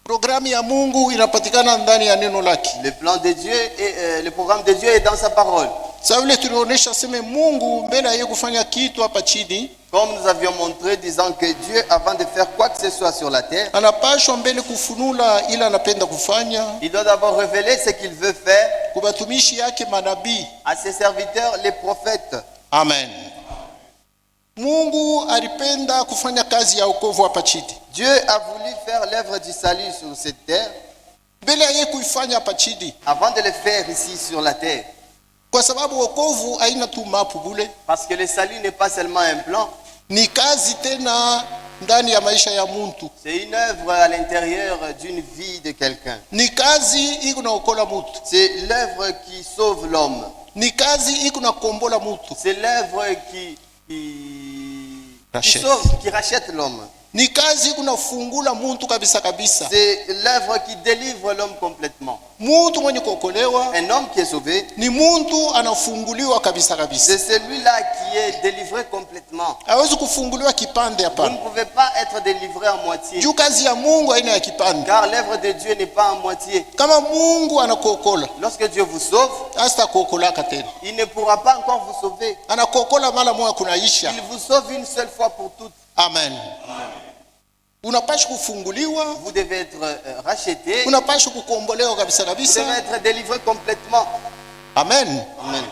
Programu ya Mungu inapatikana ndani ya neno lake. Le plan de Dieu et le programme de Dieu est dans sa parole. Sasa vile tulionyesha sema Mungu mbele ya yeye kufanya kitu hapa chini, Comme nous avions montré, disant que Dieu, avant de faire quoi que ce soit sur la terre, anapashwa mbele kufunula ila anapenda kufanya il doit d'abord révéler ce qu'il veut faire kubatumishi yake manabii. à ses serviteurs, les prophètes. Amen. Mungu alipenda kufanya kazi ya wokovu hapa chini. Dieu a voulu faire l'œuvre du salut sur cette terre Mbele ya yeye kuifanya hapa chini, avant de le faire ici sur la terre. kwa sababu wokovu haina tu mapu bule, Parce que le salut n'est pas seulement un plan, ni kazi tena ndani ya maisha ya mtu. c'est une œuvre à l'intérieur d'une vie de quelqu'un. Ni kazi iko na okola mtu. C'est l'œuvre qui sauve l'homme. Ni kazi iko na kombola mtu. C'est l'œuvre qui Rachète. sauve, qui rachète l'homme. Ni kazi kunafungula muntu kabisa kabisa. C'est l'œuvre qui délivre l'homme complètement. Muntu mwenye kuokolewa Un homme qui est sauvé, ni muntu anafunguliwa kabisa kabisa. c'est celui-là qui est délivré complètement. Hawezi kufunguliwa kipande Vous hapana. ne pouvez pas être délivré à moitié. Juu kazi ya Mungu haina ya kipande. Car l'œuvre de Dieu n'est pas à moitié. Kama Mungu anakuokola, Lorsque Dieu vous sauve, hasta kuokolaka tena. il ne pourra pas encore vous sauver. Anakuokola mara moja kunaisha. Il vous sauve une seule fois pour toutes. Amen. Unapaswa kufunguliwa, Vous devez être racheté. unapaswa kukombolewa kabisa Vous kabisa. devez être délivré complètement. Amen. Amen.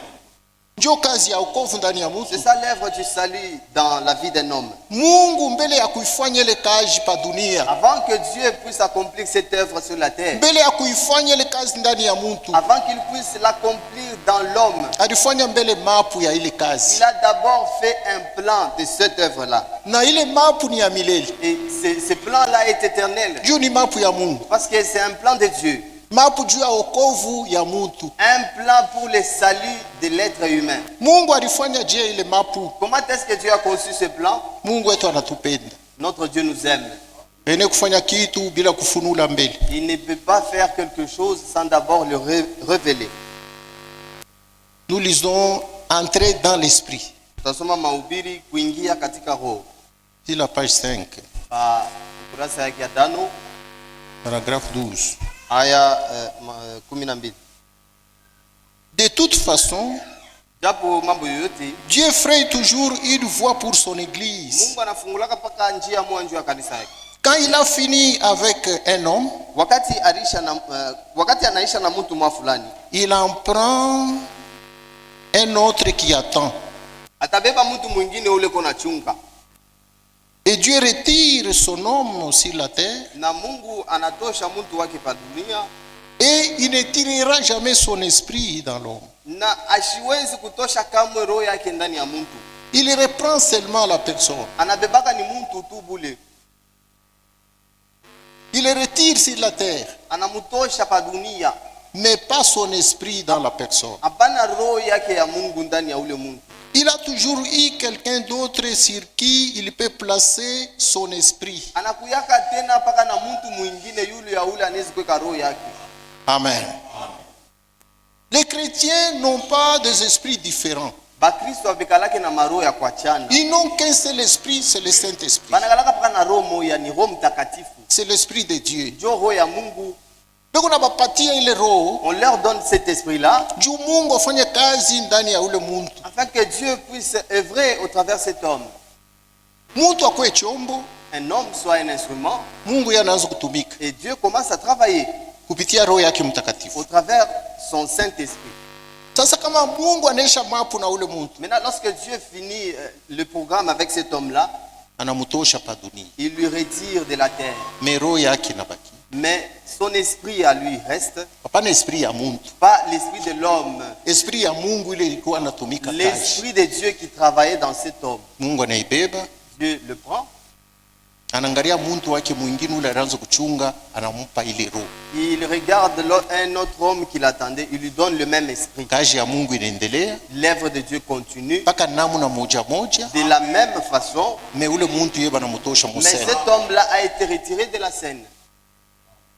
Ndio kazi ya wokovu ndani ya mtu. C'est ça l'œuvre du salut dans la vie d'un homme. Mungu mbele ya kuifanya ile kazi pa dunia, Avant que Dieu puisse accomplir cette œuvre sur la terre, mbele ya kuifanya ile kazi ndani ya mtu, avant qu'il puisse l'accomplir dans l'homme, alifanya mbele mapu ya ile il kazi, a d'abord fait un plan de cette œuvre-là. na ile mapu ni ya milele. Et ce plan-là est éternel. Juu ni mapu ya Mungu, Parce que c'est un plan de Dieu. mapu juu ya wokovu ya mtu. Un plan pour le salut de l'être humain. Mungu alifanya je ile mapu? Comment est-ce que Dieu a conçu ce plan? Mungu wetu anatupenda, Notre Dieu nous aime. ene kufanya kitu bila kufunula mbele. Il ne peut pas faire quelque chose sans d'abord le révéler. Nous lisons entrer dans l'esprit. Tutasoma mahubiri kuingia katika roho. C'est la page 5, Ukurasa yake ya 5 paragraphe 12. aya 12. De toute façon, Japo mambo yoyote, Dieu fraye toujours une voie pour son église. Mungu anafungulaka paka njia moja ya kanisa yake. Quand il a fini avec un homme, Wakati anaisha na mtu mwa fulani, il en prend un autre qui attend. atabeba mtu mwingine ule kona chunga. Et Dieu retire son homme sur la terre Na Mungu anatosha mtu wake pa dunia, et il ne tirera jamais son esprit dans l'homme. na ashiwezi kutosha kamwe roho yake ndani ya mtu. Il reprend seulement la personne. Anabebaka ni mtu tu bule. Il le retire sur la terre, Anamutosha pa dunia, mais pas son esprit dans la personne. hapana roho yake ya Mungu ndani ya ule mtu. Il a toujours eu quelqu'un d'autre sur qui il peut placer son esprit. Anakuyaka tena paka na mtu mwingine yule ya ule anaweza kuweka roho yake. Amen. Les chrétiens n'ont pas des esprits différents. Bakristo abekalake na maroho ya kuachana. Ils n'ont qu'un seul esprit, c'est le Saint-Esprit. Banakalaka paka na roho moja, ni Roho Mtakatifu. C'est l'esprit de Dieu. Jo roho ya Mungu, Beko na bapatia ile roho, on leur donne cet esprit-là juu Mungu afanye kazi ndani ya ule muntu. afin que Dieu puisse œuvrer au travers de cet homme. Muntu akwe chombo, Un homme soit un instrument Mungu yeye anaanza kutumika et Dieu commence à travailler kupitia roho yake mtakatifu. au travers son Saint-Esprit. Sasa kama Mungu anaisha mapu na ule muntu, Maintenant, lorsque Dieu finit le programme avec cet homme-là, anamutosha pa dunia, il lui retire de la terre. mais roho yake inabaki. Mais son esprit à lui reste, Hapana esprit ya muntu, pas l'esprit de l'homme, esprit ya Mungu ile ilikuwa anatumika kazi. l'esprit de Dieu qui travaillait dans cet homme. Mungu anaibeba, Dieu le prend, anaangalia muntu wake mwingine ule anaanza kuchunga, anamupa ile roho. il regarde un autre homme qui l'attendait, il lui donne le même esprit. Kazi ya Mungu inaendelea L'œuvre de Dieu continue mpaka namna moja moja, de la même façon, me ule muntu yeye banamutosha mais musena. cet homme-là a été retiré de la scène.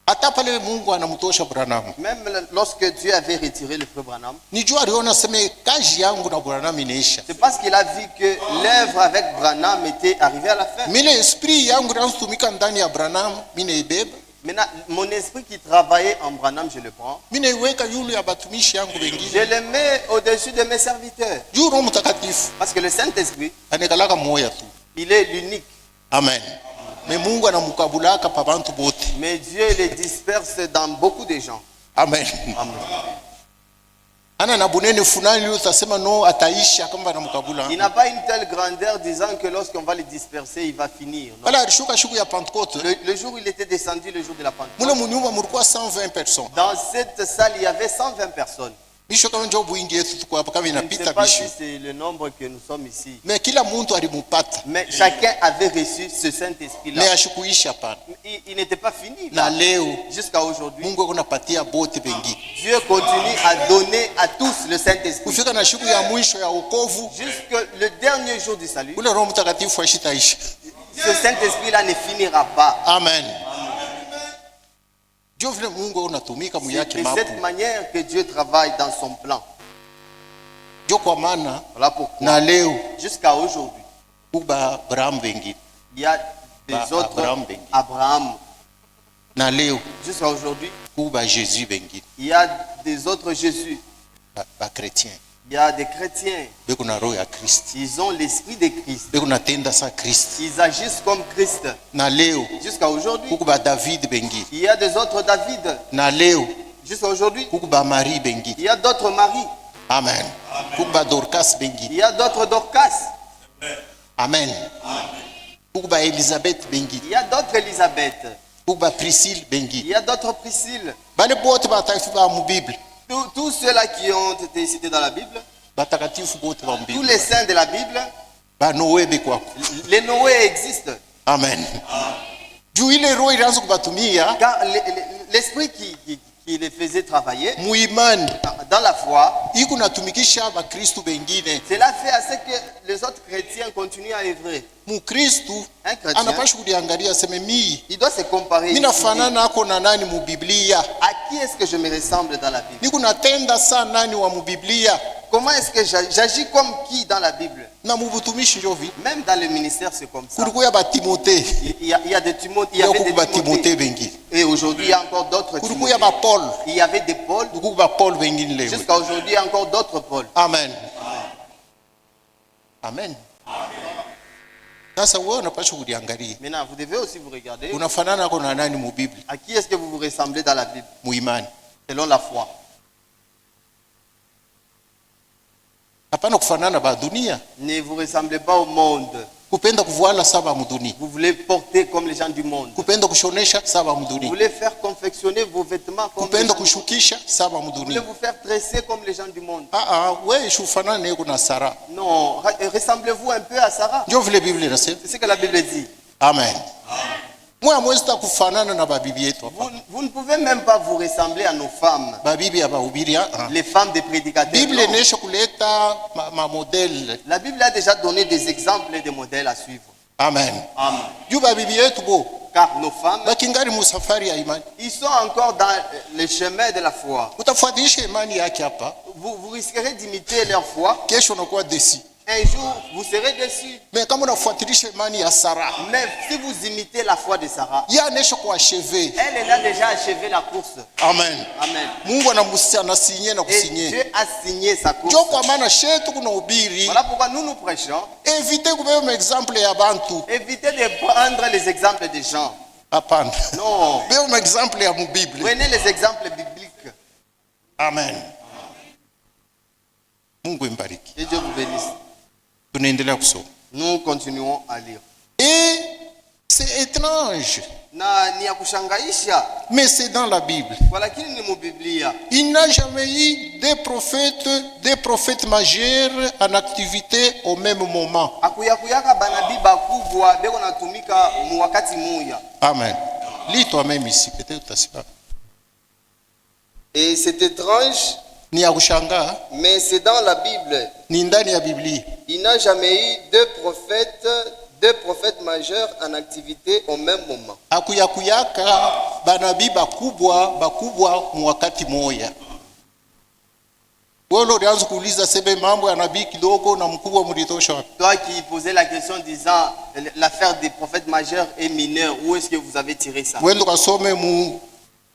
Hata pale Mungu anamtosha Branham, Même lorsque Dieu avait retiré le frère Branham, nijua aliona sema kazi yangu na Branham inaisha, c'est parce qu'il a vu que l'œuvre avec Branham était arrivée à la fin. mile esprit yangu natumika ndani ya Branham, mimi naibeba, Maintenant, mon esprit qui travaillait en Branham, je le prends. mimi naiweka yule ya batumishi yangu Je wengine, le mets au-dessus de mes serviteurs. juu Roho Mtakatifu Parce que le Saint-Esprit, anekalaka moya tu. il est l'unique. Amen. Me Mungu anamukabulaka pa bantu bote. Mais Dieu les disperse dans beaucoup de gens. Amen. Amen. Ana na bunene fulani yule utasema no ataisha kama anamkabula. Il n'a pas une telle grandeur disant que lorsqu'on va le disperser, il va finir. Non. Wala alishuka siku ya Pentecôte. Le jour où il était descendu, le jour de la Mule Pentecôte, munyumba mulikuwa 120 personnes. dans cette salle, il y avait 120 personnes. Bisho kama njoo buingi yetu tuko hapa kama Je ne inapita sais pas si bisho. c'est le nombre que nous sommes ici. Me kila muntu alimupata. Mais chacun avait reçu ce Me Saint-Esprit-là. ashikuisha pana. Il n'était pas fini. Na là. leo Jusqu'à aujourd'hui, Mungu akunapatia bote bengine. Dieu continue à donner à tous le Saint-Esprit. Kufika na siku ya mwisho ya wokovu, Jusque le dernier jour du salut, ule Roho Mtakatifu ashitaisha. Ce Saint-Esprit-là ne finira pas. Amen. C'est de cette manière que Dieu travaille dans son plan. Voilà pourquoi, jusqu'à aujourd'hui, il y a des autres Abraham. Jusqu'à aujourd'hui, il y a des autres Jésus. Il y a des chrétiens. Ils ont l'esprit de Christ. Ils agissent comme Christ. Jusqu'à aujourd'hui, il y a des autres David. Jusqu'à aujourd'hui, il y a d'autres Marie. Amen. Il y a d'autres Dorcas. Amen. Elisabeth Il y a d'autres Elisabeth. Il y a d'autres Priscille. Tous ceux-là qui ont été cités dans la Bible, tous les saints de la Bible, les Noé existent. Amen. Car l'esprit qui les faisait travailler dans la foi, cela fait à ce que les autres chrétiens continuent à œuvrer. Un chrétien, il doit se comparer. À qui est-ce que je me ressemble dans la Bible? Comment est-ce que j'agis comme qui dans la Bible? Même dans le ministère, c'est comme ça. Il y a des Timothée, il y avait des Timothée. Et aujourd'hui, il y a encore d'autres Timothée. Il y avait des Paul. Jusqu'à aujourd'hui, il y a encore d'autres Paul. Amen. Amen. Maintenant, vous devez aussi vous regarder. À qui est-ce que vous vous ressemblez dans la Bible? Selon la foi. Ne vous ressemblez pas au monde. Vous voulez porter comme les gens du monde. Vous voulez faire confectionner vos vêtements comme les gens du monde. Vous voulez vous faire tresser comme les gens du monde. Non, ressemblez-vous un peu à Sarah. C'est ce que la Bible dit. Amen. Vous ne pouvez même pas vous ressembler à nos femmes. Les femmes des prédicateurs. La Bible a déjà donné des exemples et des modèles à suivre. Amen. Amen. Car nos femmes, ils sont encore dans le chemin de la foi. Vous risquerez d'imiter leur foi. Un jour, vous serez déçus. Mais si vous imitez la foi de Sarah, elle a déjà achevé la course. Amen. Amen. Et Dieu a signé sa course. Voilà pourquoi nous prêchons. Évitez de prendre les exemples des gens. Non. Prenez les exemples bibliques. Amen. Que Dieu vous bénisse. Nous continuons à lire. Et c'est étrange. Mais c'est dans la Bible. Il n'a jamais eu des prophètes majeurs en activité au même moment. Amen. Lis toi-même ici, peut-être. Et c'est étrange. Mais c'est dans la Bible. Il n'a jamais eu deux prophètes majeurs en activité au même moment. Toi qui posais la question disant l'affaire des prophètes majeurs et mineurs, où est-ce que vous avez tiré ça?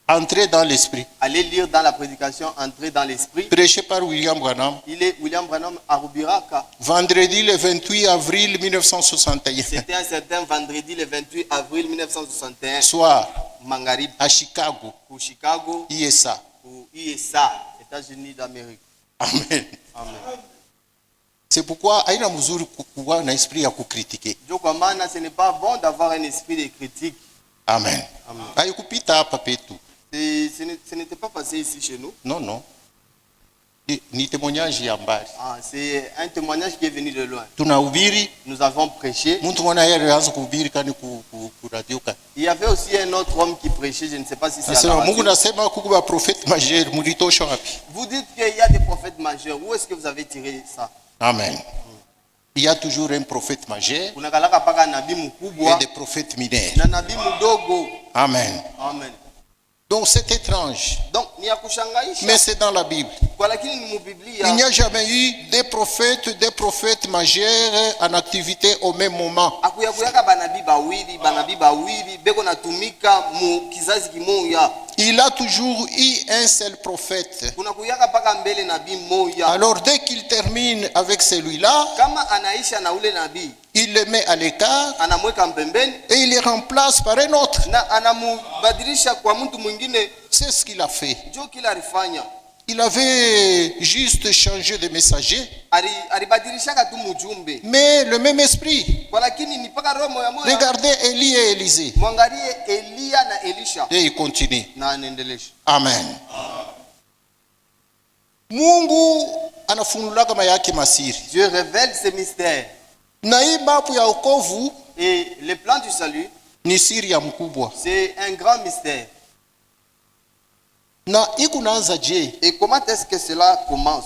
Entrer dans l'esprit. Allez lire dans la prédication Entrer dans l'esprit. Prêché par William Branham. Il est William Branham à Rubiraka. Vendredi le 28 avril 1961. C'était un certain vendredi le 28 avril 1961. Soir. Mangarib. À Chicago. Pour Chicago. ISA. Pour ISA, États-Unis d'Amérique. Amen. Amen. C'est pourquoi aina mzuri kuwa na esprit ya kukritiquer. Ce n'est pas bon d'avoir un esprit de critique. Amen. Haikupita hapa petu. Ce n'était pas passé ici chez nous. Non. Ni témoignage ya mbali. C'est un témoignage qui est venu de loin. Tunahubiri. Nous avons prêché. Mtu mwana yeye anza kuhubiri kani ku radio kani. Il y avait aussi un autre homme qui prêchait, je ne sais pas si c'est à la radio. Mungu nasema kukuba prophète majeur mulitosha wapi? Vous dites qu'il y a des prophètes majeurs. Où est-ce que vous avez tiré ça? Amen. il y a toujours un prophète majeur kunakalaka paka nabii et mkubwa des prophètes mineurs. na nabii mdogo. Amen. Amen. Donc c'est étrange, Donc ni ya kushangaisha, mais c'est dans la Bible. kwa lakini ni Il mubiblia. n'y a jamais eu des prophètes majeurs en activité au même moment. Akuyakuyaka banabii bawili beko natumika mu kizazi kimoya. Il a toujours eu un seul prophète. Kunakuyaka paka mbele nabii mmoja. Alors dès qu'il termine avec celui-là, Kama anaisha na ule nabii, il le met à l'écart anamweka mpembeni et il le remplace par un autre. na anamubadilisha kwa mtu mwingine. C'est ce qu'il a fait. Ndio kila alifanya. Il avait juste changé de messager, Alibadilishaka tu mjumbe. mais le même esprit. Kwa lakini ni paka roho moya moya. Regardez Élie et Élisée. Mwangalie Elia na Elisha. Et il continue. Na anaendelesha. Amen. Mungu anafunulaka mayake masiri. Dieu révèle ses mystères. Na hii mapu ya wokovu Et le plan du salut, ni siri ya mkubwa. c'est un grand mystère. Na ikunaanza je? Et comment est-ce que cela commence?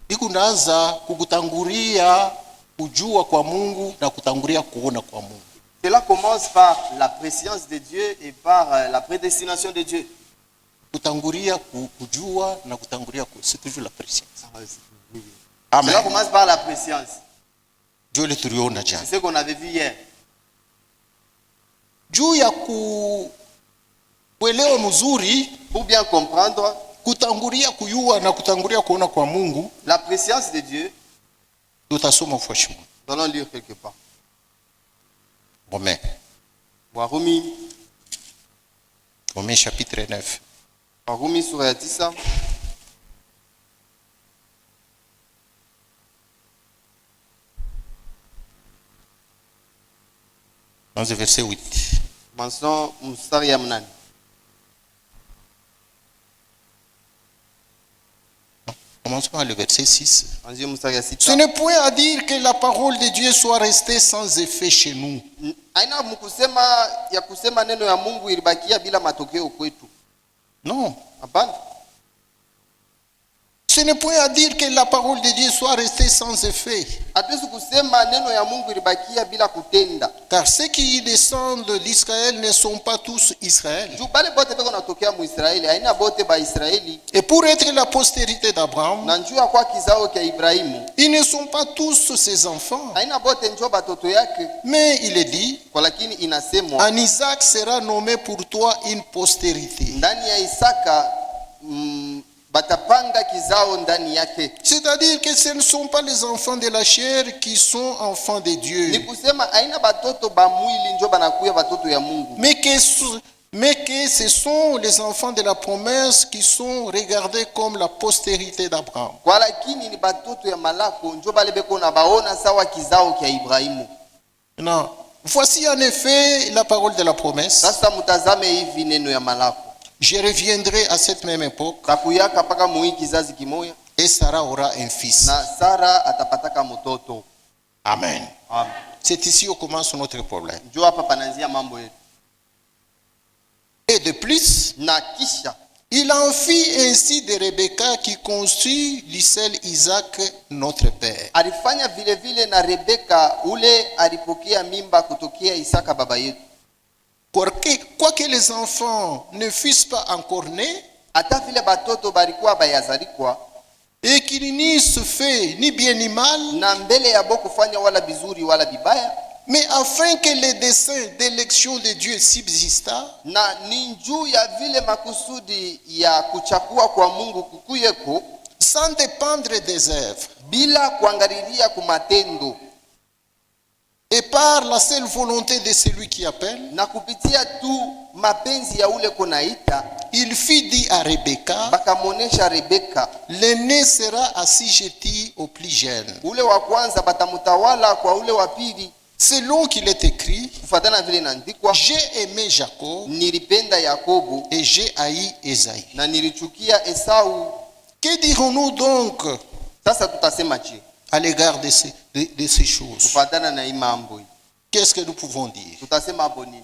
Ikunaanza kukutangulia kujua kwa Mungu na kutangulia kuona kwa Mungu. Cela commence par la préscience de Dieu et par la prédestination de Dieu. Kutangulia kujua na kutangulia c'est toujours la préscience. Cela Amen. commence par la préscience. Dieu le tuliona jana. C'est ce qu'on avait vu hier. Juu ya kuelewa mzuri, Pour bien comprendre kutangulia kujua na kutangulia kuona kwa Mungu, la préscience de Dieu, tutasoma ufuashi. nous allons lire quelque part. Romains. Warumi, Romains chapitre 9. Warumi sura ya 9. Dans le verset 8. Mention mstari ya 8. Commençons par le verset 6. Anzia mstari ya 6. Ce n'est point à dire que la parole de Dieu soit restée sans effet chez nous. Haina mkusema ya kusema neno ya Mungu ilibakia bila matokeo kwetu. Non. Hapana. Ce n'est point à dire que la parole de Dieu soit restée sans effet. Hatuwezi kusema neno ya Mungu ilibakia bila kutenda. Car ceux qui descendent d'Israël ne sont pas tous Israël. Juu bale bote beko natokea mu Israeli, haina bote ba Israeli. Et pour être la postérité d'Abraham, Na njua kwa kizao kia Ibrahimu, ils ne sont pas tous ses enfants. haina bote njoo batoto yake. Mais il est dit, Kwa lakini inasemwa en Isaac sera nommé pour toi une postérité. ndani ya Isaka batapanga kizao ndani yake. C'est-à-dire que ce ne sont pas les enfants de la chair qui sont enfants de Ni Dieu, kusema haina batoto ba mwili njoo banakuya batoto ya Mungu. mais que ce sont les enfants de la promesse qui sont regardés comme la postérité d'Abraham. Kwa lakini ni batoto ya malako njoo bale beko na baona sawa kizao kia Ibrahimu. Non. Voici en effet la parole de la promesse. Sasa mtazame hivi neno ya malako. Je reviendrai à cette même époque Takuyaka paka muhi kizazi kimoya et Sarah aura un fils. na Sara atapataka mtoto. Amen. Amen. C'est ici où commence notre problème. Njoo hapa panaanzia mambo yetu. Et de plus, Na kisha il en fit ainsi de Rebecca qui conçut l'Israël Isaac, notre père. alifanya vile vile na Rebeka ule alipokea mimba kutokea Isaka baba yetu. Quoique les enfants ne fussent pas encore nés Hata vile batoto balikuwa bayazalikwa et qu'ils n'eussent fait ni bien ni mal, na mbele ya bo kufanya wala bizuri wala bibaya, mais afin que le dessein d'élection de Dieu subsista, na ni njuu ya vile makusudi ya kuchakua kwa Mungu kukuyeko sans dépendre des œuvres, bila kuangalilia kumatendo, et par la seule volonté de celui qui appelle, na kupitia tu mapenzi ya ule konaita, il fit dit à Rebecca, bakamonesha Rebeka l'aîné sera assujetti au plus jeune. ule wa kwanza batamutawala kwa ule wa pili, Selon qu'il est écrit, kufuatana vile inaandikwa, j'ai aimé Jacob nilipenda Yakobo et j'ai haï Esaïe. na nilichukia Esau. Que dirons-nous donc Sasa tutasema je à l'égard de ces choses? kufuatana na hii mambo hii? Qu'est-ce que nous pouvons dire? Tutasema hapo nini?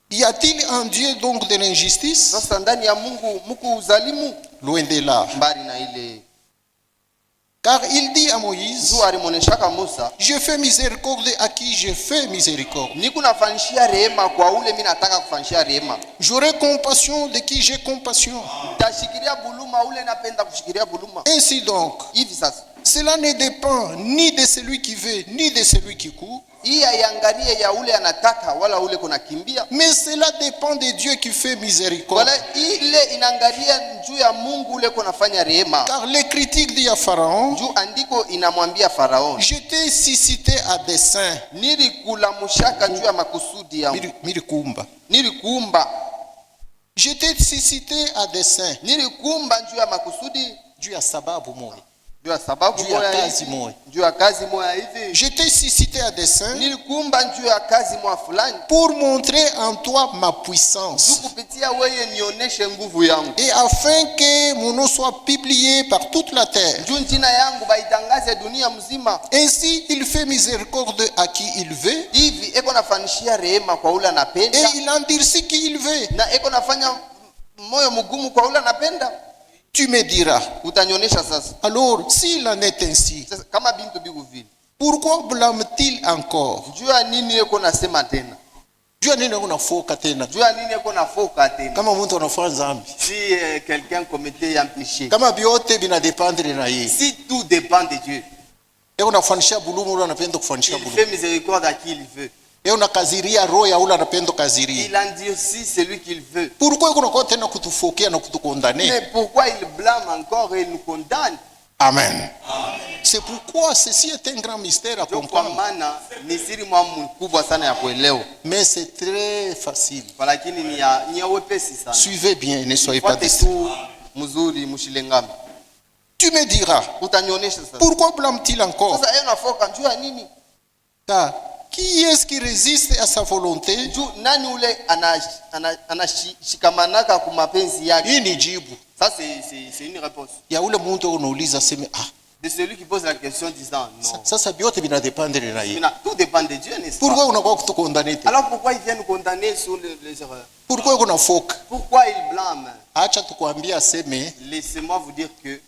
Y a-t-il en Dieu donc de l'injustice? Sasa ndani ya Mungu mko uzalimu? Loin de là. Mbali na ile. Car il dit à Moïse, juu alimoneshaka Musa, je fais miséricorde à qui je fais miséricorde. niko nafanyishia rehema kwa ule mimi nataka kufanyishia rehema. J'aurai compassion de qui j'ai compassion. Tashikilia buluma ule napenda kushikilia buluma. Ainsi donc, Hivi sasa cela ne dépend ni de celui qui veut, ni de celui qui court. hii haiangalie ya ule anataka wala ule kuna kimbia, Mais cela dépend de Dieu qui fait miséricorde. wala ile inaangalia juu ya Mungu ule kunafanya rehema. Car les critiques dit à Pharaon, Juu andiko inamwambia Farao, je t'ai suscité à dessein. nilikulamushaka juu ya makusudi yangu, Mirikumba. nilikuumba, Je t'ai suscité à dessein. nilikuumba juu ya makusudi, Juu ya sababu moja. juu ya sababu Juu ya moja kazi hivi, moja. juu ya kazi moja hivi. Je t'ai suscité à dessein Nilikuumba juu ya kazi moja fulani, pour montrer en toi ma juu puissance kupitia wewe nioneshe nguvu yangu, et afin que mon nom soit publié par toute la terre. juu jina yangu baitangaze dunia mzima. Ainsi, il fait miséricorde à qui il veut Hivi eko nafanishia rehema kwa ule et anapenda, il endurcit qui il veut. na eko nafanya moyo mgumu kwa ule anapenda. Tu me diras, Utanyonyesha sasa. alors s'il en est ainsi, Sasa kama bintu biku vile, pourquoi blâme-t-il encore? juu ya nini eko nasema tena? Jua nini unafoka tena? Juu ya nini eko nafoka tena? Kama mtu anafanya dhambi, Si quelqu'un commettait un péché, kama vyote vinadependre na yeye. si tout dépend de Dieu, Yeye unafanisha bulumu, ule anapenda kufanisha il bulumu. fait miséricorde à qui il veut. Yeye unakaziria roho ya ule anapenda kaziria. Il endurcit celui qu'il veut. Pourquoi kuna kwa tena kutufokea na kutukondane? Mais pourquoi il blâme encore et il nous condamne? Amen. C'est pourquoi ceci est un grand mystère à Ndio kwa comprendre. maana ni siri mkubwa sana ya kuelewa, Mais c'est très facile. lakini ni ya wepesi sana. Suivez bien, ne soyez pas Fuate déçus. tu mzuri mshilengame. Tu me diras, Utanyonyesha sasa. pourquoi blâme-t-il encore? Sasa yeye unafoka juu ya nini? Car qui est-ce qui résiste à sa volonté? Juu nani ule anashikamanaka kwa mapenzi yake? Hii ni jibu Ça c'est une réponse ya ule mtu unauliza sema de celui qui pose la question disant non. sasa vyote vinadependre na yeye. Tout dépend de Dieu, n'est-ce Pourquoi pas? unakuwa kutukondane tena? Alors pourquoi il vient nous condamner sur les erreurs? Pourquoi kuna foka? Pourquoi il blâme? Acha tukwambia aseme Laissez-moi vous dire que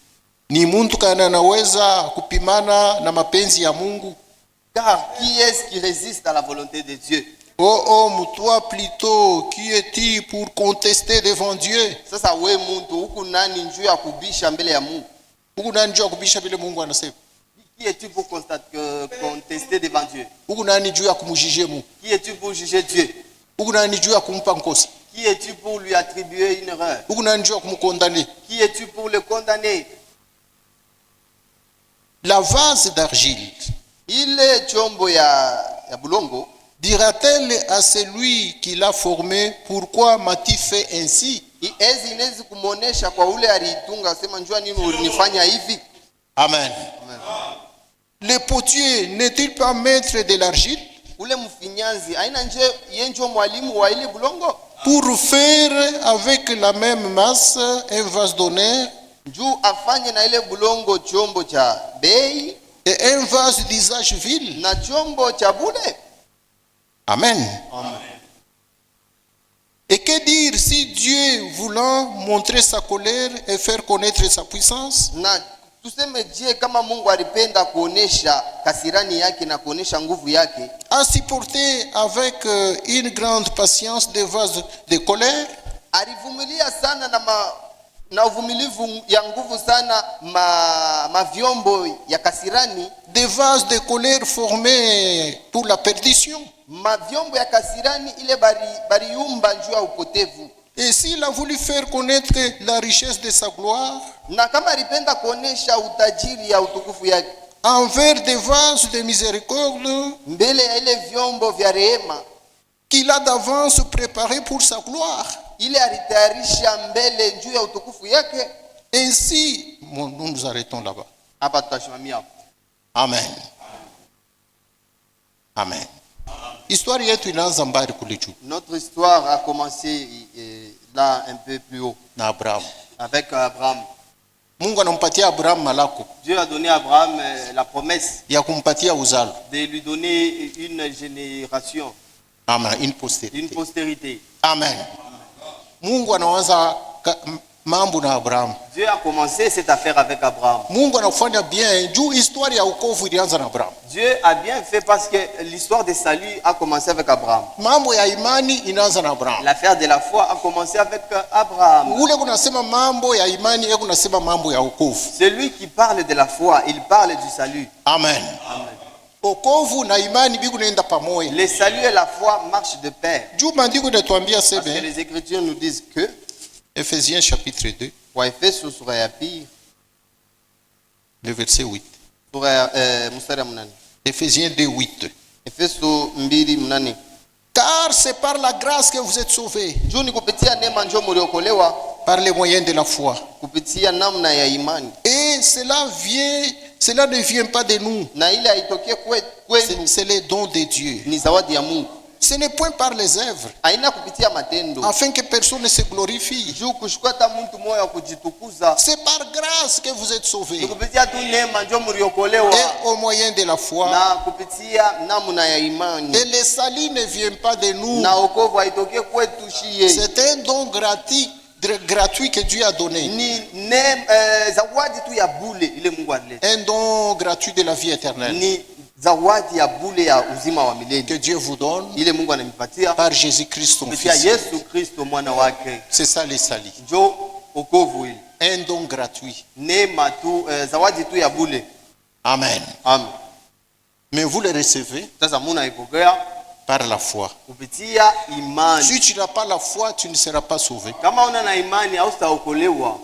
ni mtu kana anaweza kupimana na mapenzi ya Mungu. car qui est-ce qui résiste à la volonté de Dieu? Oh homme, toi plutôt, qui es-tu pour contester devant Dieu? Sasa we muntu huku nani njuu ya kubisha mbele ya Mungu? Huku nani juu ya kubisha vile Mungu anasema? Qui es-tu pour contester devant Dieu? Huku nani juu ya kumjijie Mungu? Qui es-tu pour juger Dieu? Huku nani juu ya kumpa nkosa? Qui es-tu pour lui attribuer une erreur? Huku nani juu ya kumkondane? Qui es-tu pour le condamner? La vase d'argile Ile chombo ya bulongo dira-t-elle à celui qui l'a formé, pourquoi m'as-tu fait ainsi? ezi inezi kumuonesha kwa ule aliitunga sema njua nini ulinifanya hivi? Amen. Le potier n'est-il pas maître de l'argile Ule mfinyanzi aina nje yenjo mwalimu wa ile bulongo pour faire avec la même masse un vase d'honneur juu afanye na ile bulongo chombo cha bei et un vase d'usage vil? na chombo cha bure? Amen. Et que dire si Dieu voulant montrer sa colère et faire connaître sa puissance, Na tuseme je, kama Mungu alipenda kuonesha kasirani yake na kuonesha nguvu yake, a supporté avec une grande patience des vases de colère, alivumilia sana na uvumilivu ya nguvu sana mavyombo ya kasirani, des vases de colère formés pour la perdition. mavyombo ya kasirani ile bariumba njuu ya upotevu. Et s'il a voulu faire connaître la richesse de sa gloire, Na kama alipenda kuonesha utajiri ya utukufu yake envers des vases de miséricorde mbele ya ile vyombo vya rehema, qu'il a d'avance préparés pour sa gloire, ile alitayarisha mbele njuu ya utukufu yake. ainsi, nous nous arrêtons là-bas. Hapa tutashimamia hapo. Amen. Amen. Histoire yetu inaanza mbali kule juu Notre histoire a commencé là un peu plus haut na Abraham. avec Abraham. Mungu anampatia Abraham malako Dieu a donné à Abraham la promesse ya kumpatia uzalo. de lui donner une génération, Amen. Une postérité. une postérité. Amen. Mungu anaanza mambo na Abraham. Dieu a commencé cette affaire avec Abraham. Mungu anafanya bien juu histoire ya wokovu ilianza na Abraham. Dieu a bien fait parce que l'histoire de salut a commencé avec Abraham. Mambo ya imani inaanza na Abraham. L'affaire de la foi a commencé avec Abraham. Ule kunasema mambo ya imani yeye kunasema mambo ya wokovu. Celui qui parle de la foi, il parle du salut. Amen. Amen. Wokovu na imani biku naenda pamoja. Le salut et la foi marchent de pair. Juu maandiko inatuambia Parce que sema les Écritures nous disent que Ephésiens chapitre 2 kwa Efeso sura ya pili le verset 8. sura ya mstari wa 8. Ephésiens 2:8. Efeso 2:8. Car c'est par la grâce que vous êtes sauvés, Juu ni kupitia neema ndio mliokolewa, par les moyens de la foi. kupitia namna ya imani. Et cela ne vient pas de nous. Na ile haitokee kwenu, C'est le don de Dieu. ni zawadi ya Mungu. Ce n'est point par les œuvres, Haina kupitia matendo. afin que personne ne se glorifie. Juu kushukua hata mtu moyo wa kujitukuza. C'est par grâce que vous êtes Ni sauvés. kupitia tu neema ndio mliokolewa Et au moyen de la foi. na kupitia namna ya imani. Et le salut ne vient pas de nous. Na wokovu haitokee kwetu shie. C'est un don gratuit que Dieu a donné. Ni zawadi tu ya bule ile Mungu alileta. Un don gratuit de la vie éternelle. Ni zawadi ya bule ya uzima wa milele. Que Dieu vous donne Ile Mungu ananipatia par Jésus-Christ son kupitia Fils. Yesu Kristo mwana wake. C'est ça le salut. Njo wokovu ile. Un don gratuit. Neema tu zawadi tu ya bule. Amen. Amen. Mais vous le recevez Sasa munaipokea par la foi. kupitia imani. Si tu n'as pas la foi, tu ne seras pas sauvé. Kama una na imani hautaokolewa.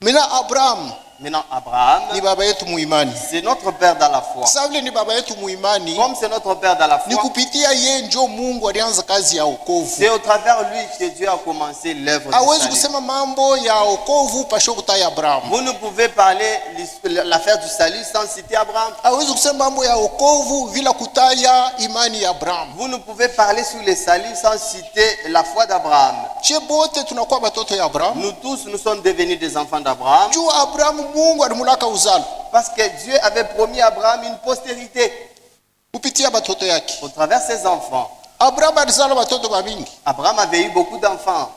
Maintenant, Abraham Maintenant Abraham, ni baba yetu muimani. c'est notre père dans la foi. Sasa vile ni baba yetu muimani, Comme c'est notre père dans la ni foi, kupitia yeye ndio Mungu alianza kazi ya wokovu. c'est au travers lui que Dieu a commencé l'œuvre du Hawezi salut. kusema mambo ya wokovu pasho kutaya Abraham. Vous ne pouvez parler l'affaire du salut sans citer Abraham. Hawezi kusema mambo ya wokovu bila kutaya imani ya Abraham. Vous ne pouvez parler sur le salut sans citer la foi d'Abraham. Che bote tunakuwa batoto ya Abraham. Nous tous, nous sommes devenus des enfants d'Abraham Juu Abraham Mungu alimulaka uzalo parce que Dieu avait promis à Abraham une postérité kupitia batoto yake. au travers ses enfants. Abraham alizala batoto bamingi Abraham avait eu beaucoup d'enfants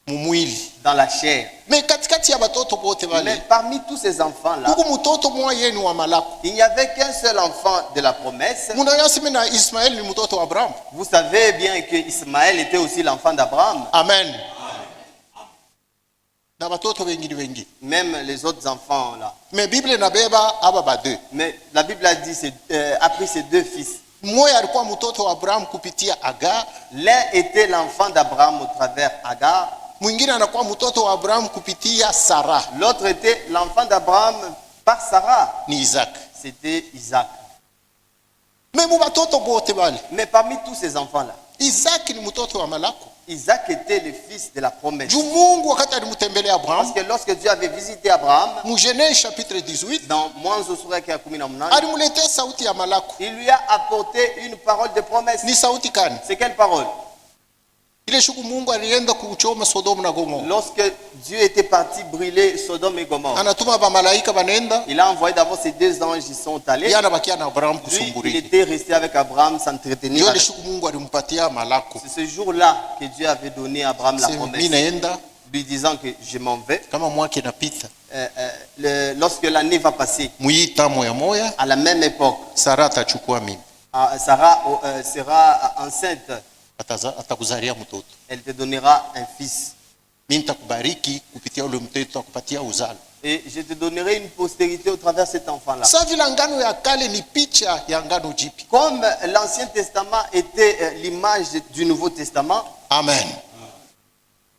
mumwili. dans la chair. Me katikati ya batoto bote Mais bale parmi tous ces enfants-là, huku mtoto mmoja yenu wa malako. il n'y avait qu'un seul enfant de la promesse. Munayasema na Ismaeli ni mtoto wa Abraham. Vous savez bien que Ismaël était aussi l'enfant d'Abraham. Amen. Na batoto wengine. Même les autres enfants là. Me Biblia inabeba aba bade. Mais la Bible a dit, a pris ses deux fils. Mmoja alikuwa mtoto wa Abraham kupitia Agar, L'un était l'enfant d'Abraham au travers Agar. mwingine anakuwa mtoto wa Abraham kupitia Sarah, L'autre était l'enfant d'Abraham par Sarah. ni Isaac. C'était Isaac. Me mu batoto bote bale, Mais parmi tous ces enfants-là, Isaac ni mtoto wa malako. Isaac était le fils de la promesse. Juu Mungu wakati alimtembelea Parce Abraham, que lorsque Dieu avait visité Abraham, mu Genèse chapitre 18, dans Mwanzo sura ya 18, alimuletea sauti ya malako. il lui a apporté une parole de promesse. Ni sauti kani? C'est quelle parole? Ile siku Mungu alienda kuchoma Sodoma na Gomora. Lorsque Dieu était parti brûler Sodome et Gomorrhe, Anatuma ba malaika banenda, il a envoyé d'abord ces deux anges, ils sont allés. yana bakia na Abraham Lui, il kusumburi. était resté avec Abraham, s'entretenir Ndio ile avec. siku Mungu alimpatia malako. C'est ce jour-là que Dieu avait donné à Abraham la Sema promesse, mimi naenda lui disant que je m'en vais. kama mwaka inapita. Lorsque l'année va passer, Muita moya moya, à la même époque, Sara atachukua mimi. Sarah sera enceinte. Atakuzalia mtoto. Elle te donnera un fils. Mimi nitakubariki kupitia ule mtoto, nitakupatia uzalo. Et je te donnerai une postérité au travers de cet enfant-là. Sasa vile ngano ya kale ni picha ya ngano jipya. Comme l'Ancien Testament était l'image du Nouveau Testament, Amen.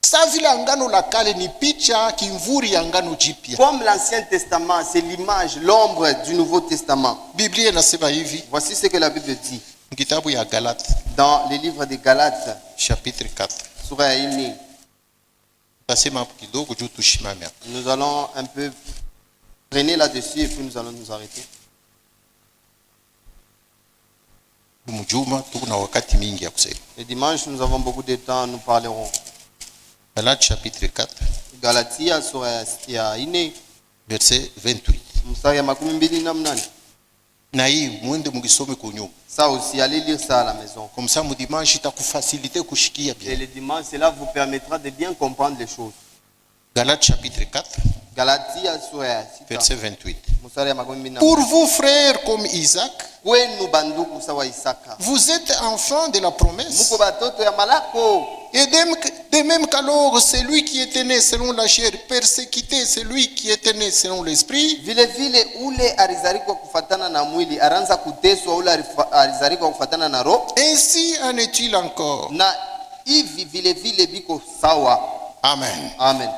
Sasa vile ngano la kale ni picha kimvuri ya ngano jipya. comme l'Ancien Testament, c'est l'image, l'ombre du Nouveau Testament. Biblia inasema hivi, Voici ce que la Bible dit kitabu ya Galate dans le livre de Galates, chapitre 4. sura ya 4. Tasema hapo kidogo juu tushimame hapo. Nous allons un peu traîner là-dessus et puis nous allons nous arrêter. Mjuma tuko na wakati mingi ya kusema. Le dimanche, nous avons beaucoup de temps, nous parlerons. Galate chapitre 4 Galatia sura ya 4 verset 28. mstari ya 28. Na hii muende mukisome kunyuma. Ça aussi, allez lire ça à la maison. Comme ça mu dimanche itakufasilite kushikia Et bien. le dimanche, cela vous permettra de bien comprendre les choses. Galates chapitre 4, Galatia sura ya 6 verset 28. mstari ya 28. Pour vous, frères, comme Isaac, Kwenu bandugu sawa Isaka, vous êtes enfants de la promesse. muko batoto ya malako. Et de même qu'alors, celui qui était né selon la chair persécutait celui qui était né selon l'esprit, Vile vile ule alizarikwa kufatana na mwili aranza kuteswa ule alizarikwa kufatana na roho, ainsi en est-il encore. na hivi vile vile biko sawa. Amen. Amen.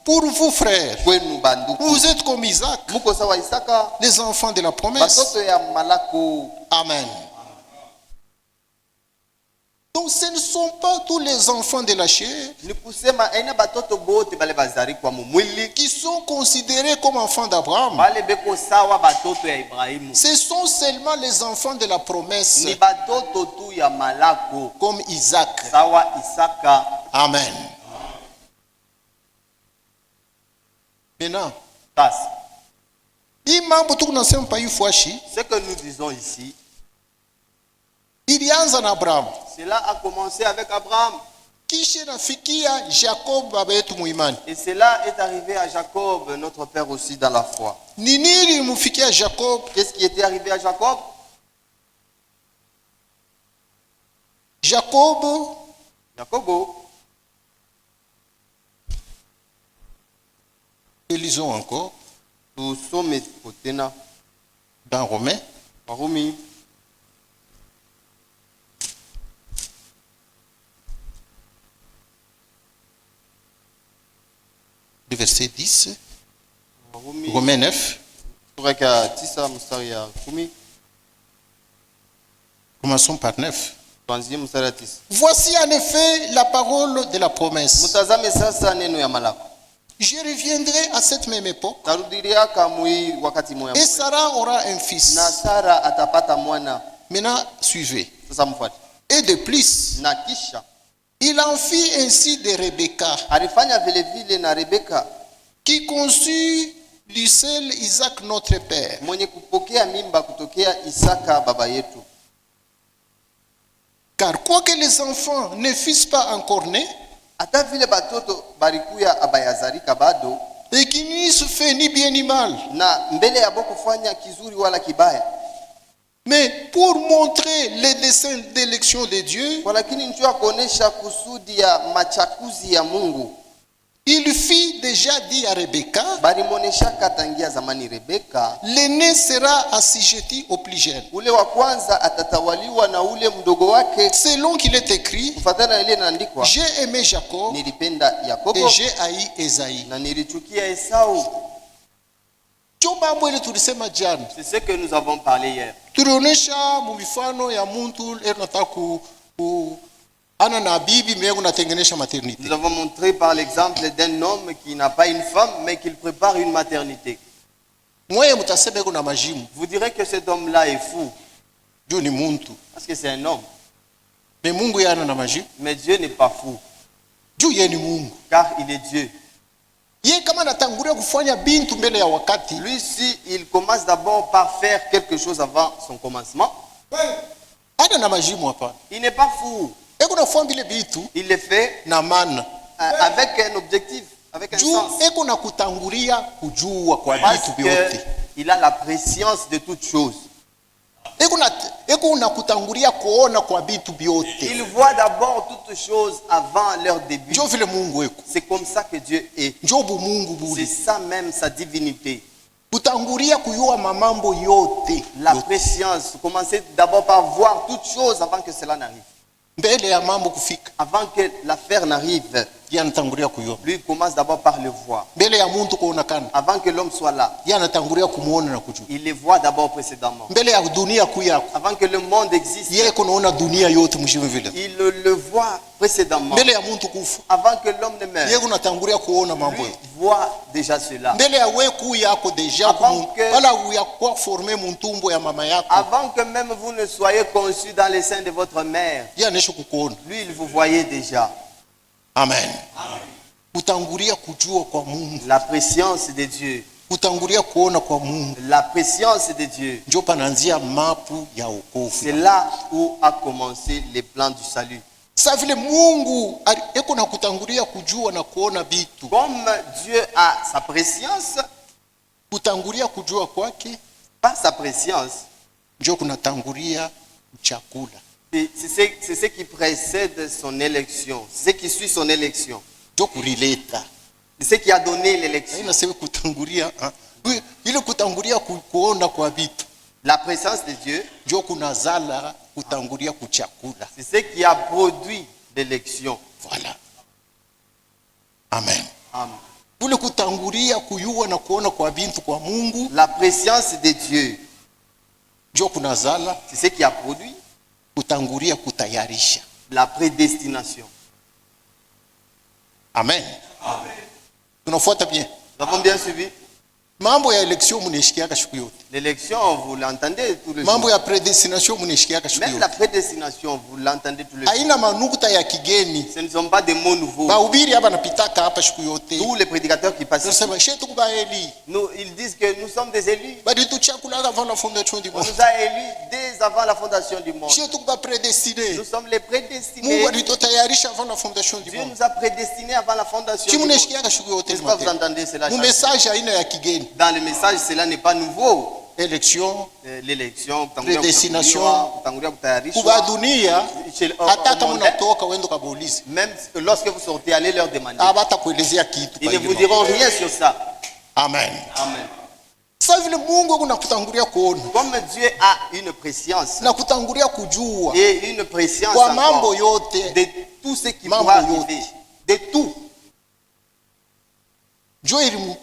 Pour vous, frères, Kwenu bandugu vous êtes comme Isaac, muko sawa Isaka, les enfants de la promesse. batoto ya malako. Amen. Donc ce ne sont pas tous les enfants de la chair Ni kusema aina batoto bote bale bazarikwa mu mwili qui sont considérés comme enfants d'Abraham. bale beko sawa batoto ya Ibrahimu. Ce sont seulement les enfants de la promesse, Ni batoto tu ya malako comme Isaac. sawa Isaka. Amen. Maintenant, Sasa hii mambo tunasema pa hii fuashi ce que nous disons ici, ilianza na Abraham, cela a commencé avec Abraham kisha nafikia Jacob baba yetu muimani. et cela est arrivé à Jacob, notre père aussi dans la foi. Ni nini ilimfikia Jacob? Qu'est-ce qui était arrivé à Jacob? Jacob Jacobo, lisons encore nous sommes potena dans Romains Warumi le verset 10, Warumi Romains 9, sura ya 9 mstari ya 10, commençons par 9. tuanzie mstari ya 10. Voici en effet la parole de la promesse. Mtazame sasa neno ya malako. Je reviendrai à cette même époque Tarudiria kamui wakati moya et Sarah aura un fils. na Sara atapata mwana. Maintenant, suivez. Sasa mfuate. Et de plus, Na kisha il en fit ainsi de Rebecca, alifanya vile vile na Rebeka qui conçut du seul Isaac notre père. mwenye kupokea mimba kutokea Isaka baba yetu. Car quoique les enfants ne fussent pas encore nés, Hata vile batoto barikuya abayazarika bado, et qui n'eussent fait ni bien ni mal, na mbele yabo kufanya kizuri wala kibaya, mais pour montrer les desseins d'élection de Dieu, lakini njoo ya kuonesha kusudi ya machakuzi ya Mungu, il fit déjà dit à Rebecca, balimwoneshaka tangia zamani Rebeka, l'aîné sera assujetti au plus jeune. ule wa kwanza atatawaliwa na ule mdogo wake. Selon qu'il est écrit, Kufatana na ile inaandikwa, j'ai aimé Jacob nilipenda et Yakobo j'ai haï Esaïe. na nilichukia Esau. Ndio mambo ile tulisema jana. C'est ce que nous avons parlé hier. Tulionyesha mifano ya mtu anataka ana na bibi mwenye unatengenesha maternité. Nous avons montré par l'exemple d'un homme qui n'a pas une femme mais qui prépare une maternité. Mwewe mtasema kuna majimu. Vous direz que cet homme-là est fou Juu ni muntu. parce que c'est un homme. Mais Mungu yana na majimu. Mais Dieu n'est pas fou Juu yeye ni Mungu. car il est Dieu. Yeye kama anatangulia kufanya bintu mbele ya wakati, Lui, si il commence d'abord par faire quelque chose avant son commencement, ana na majimu hapa. il n'est pas fou. Eko nafanya bile bitu Il le fait na maana. avec un objectif, avec un Juu sens. eko na kutangulia kujua kwa Parce bitu vyote. qu'il a la préscience de toutes choses. Eko na kutangulia kuona kwa bitu vyote. Il voit d'abord toutes choses avant leur début. Ndio vile Mungu eko. C'est comme ça que Dieu est. Ndio bu Mungu C'est buli. ça même sa divinité. Kutangulia kuyua mamambo yote. La préscience. Commencer d'abord par voir toutes choses avant que cela n'arrive. Mbele ya mambo kufika. Avant que l'affaire n'arrive, Yeye anatangulia kuyua. lui il commence d'abord par le voir. Mbele ya muntu kuonekana. Avant que l'homme soit là, Yeye anatangulia kumuona na kujua. il les voit d'abord précédemment. Mbele ya dunia kuyako. Avant que le monde existe, Yeye kunaona dunia yote mjini vile. il le voit précédemment. Mbele ya muntu kufa. Avant que l'homme ne Yeye meure, kunatangulia kuona mambo. lui voit déjà cela. Mbele ya wewe kuyako deja Avant que- wala uyakuwa former muntumbo ya mama yako. Avant que même vous ne soyez conçus dans les seins de votre mère, Yeye anesha kukuona. lui il vous voyait déjà. Amen. Kutangulia kujua kwa Mungu. La préscience de Dieu. Kutangulia kuona kwa Mungu. La préscience de Dieu. Ndio panaanzia mapu ya wokovu. C'est là où a commencé les plans du salut. Sa vile Mungu eko na kutangulia kujua na kuona vitu. Comme Dieu a sa préscience, Kutangulia kujua kwake, par sa préscience, ndio kunatangulia chakula. c'est ce qui précède son élection, c'est ce qui suit son élection. Ndio kulileta. C'est ce qui a donné l'élection. Inasema kutangulia, ile kutangulia kuona kwa vitu. La présence de Dieu, Ndio kunazala kutangulia kuchakula. c'est ce qui a produit l'élection. Voilà. Amen. Amen. Kule kutangulia kuyua na kuona kwa vitu kwa Mungu, La préscience de Dieu, ndio kunazala c'est ce qui a produit kutangulia kutayarisha. la prédestination. Amen. Tunafuata bien. Nous avons bien suivi. Mambo ya election mnishikiaka siku yote. L'élection, vous l'entendez tous les Mambo jours. ya predestination mnishikiaka siku Même la yote. prédestination, vous l'entendez tous les jours. Haina manukuta ya kigeni. Ce ne sont pas des mots nouveaux. Bahubiri hapa napitaka hapa siku yote. Tous les prédicateurs qui passent ici, Tunasema shetu kubaeli. ils disent que nous sommes des élus. Badi tuchakula avant la fondation du On monde. nous a élus dès avant la fondation du monde. Shetu kuba predestiné. Nous sommes les Mungu prédestinés. alitotayarisha avant la fondation du Dieu monde. nous a prédestinés avant la fondation du monde. Chimuneshikiaka siku yote. N'est-ce pas vous entendez cela? Mu message haina ya kigeni. Dans le message, cela n'est pas nouveau. Election L'élection, Prédestination. kutayarisha. kuba dunia Chez- hata au kama monde, unatoka uende kabaulize. même lorsque vous sortez, allez leur demander. Abata kuelezea kitu. Ils pa ne ile vous mambo. diront rien sur ça. Amen. Amen. Sasa vile Mungu kuna kutangulia kuona Comme Dieu a une préscience na kutangulia kujua et une préscience kwa mambo encore yote, de tout ce qui Mambo pourra yote. arriver, de tout. njo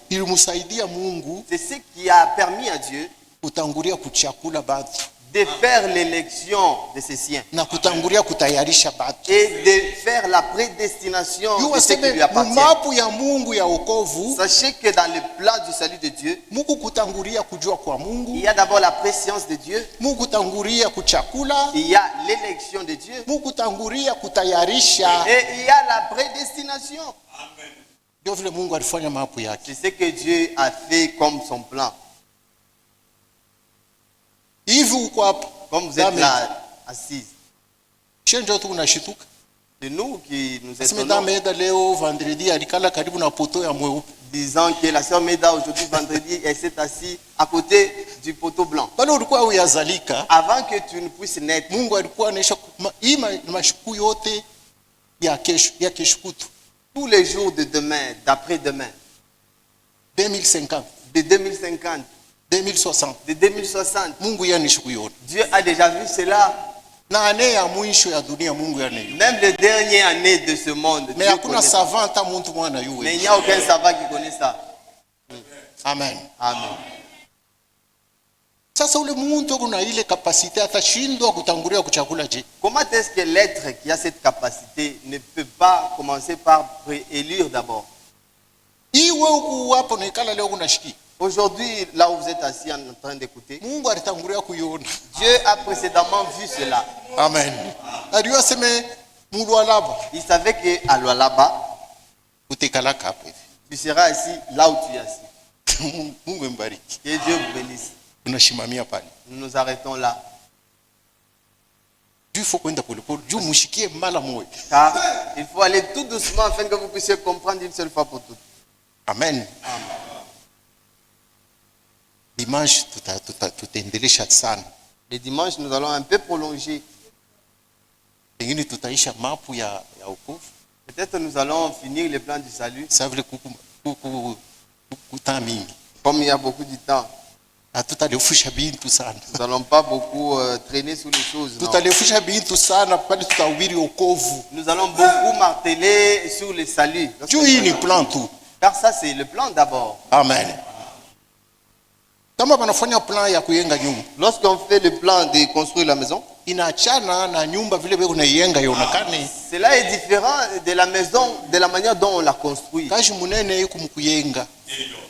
ilimsaidia Mungu C'est ce qui a permis à Dieu kutangulia kuchakula batu de faire l'élection de ses siens na kutangulia kutayarisha batu. et de faire la prédestination Yu de ce qui lui waseme appartient. mumapu ya Mungu ya wokovu, Sachez que dans le plan du salut de Dieu, Mungu kutangulia kujua kwa il Mungu, y a d'abord la préscience de Dieu, Mungu kutangulia kuchakula, il y a l'élection de Dieu Mungu kutangulia kutayarisha. et il y a la prédestination. Ndio vile Mungu alifanya mapu yake. C'est ce que Dieu a fait comme son plan. Hivi uko hapa Comme vous êtes Amen. là, assises. shenjo tu unashituka. C'est nous qui nous Aseme étonnons, Meda leo vendredi alikala karibu na poto ya mweupe. disant que la sœur Meda aujourd'hui vendredi, elle s'est assise à côté du poteau blanc. Bali ulikuwa uyazalika, Avant que tu ne puisses naître, Mungu alikuwa anaisha hii mashuku yote ya kesho kutu tous les jours de demain, d'après-demain, 2050, de 2050, 2060. de 2060, Mungu yanishuku yote. Dieu a déjà vu cela. Na ane ya mwisho ya dunia Mungu yaneyo. Même les dernières années de ce monde, Mais Dieu hakuna connaît ça. savant hata muntu mwana Mais il yuwe. n'y a aucun savant qui connaît ça. Amen. Amen. Sasa ule muntu kuna ile kapasite atashindwa kutangulia kuchakula je? Comment est-ce que l'être qui a cette capacité ne peut pas commencer par élire d'abord? Iwe uku hapo nekala leo kunashiki. Aujourd'hui, là où vous êtes assis en train d'écouter, Mungu alitangulia kuiona. Dieu a précédemment vu cela. Amen. Aliyo aseme mulu alaba Il savait qu'à là-bas, utekala kapo hivi. tu seras assis là où tu es assis. Mungu mbariki. Que Dieu vous bénisse. Unashimamia pale. Nous nous arrêtons là. Juu faut kwenda polepole. Juu mushikie mala moyo. Car il faut aller tout doucement afin que vous puissiez comprendre une seule fois pour toutes. Amen. Amen. Dimanche tutaendelesha sana. Le dimanche, nous allons un peu prolonger. Pengine tutaisha mapu ya wokovu. Peut-être nous allons finir le plan du salut. Sasa vile kuta mingi. Comme il y a beaucoup de temps, Hatutalefusha bintu sana. nous n'allons pas beaucoup traîner sur les choses. Non. Tutalefusha bintu sana pale tutahubiri wokovu. Nous allons beaucoup marteler sur le salut. Juu hii ni plan tu. Car ça, c'est le plan d'abord. Amen. Kama wanafanya plan ya kuyenga nyumba, Lorsqu'on fait le plan de construire la maison, inaachana na nyumba vile vile unaiyenga ionekane. cela est différent de la maison, de la manière dont on la construit. Kazi munene iko mkuyenga.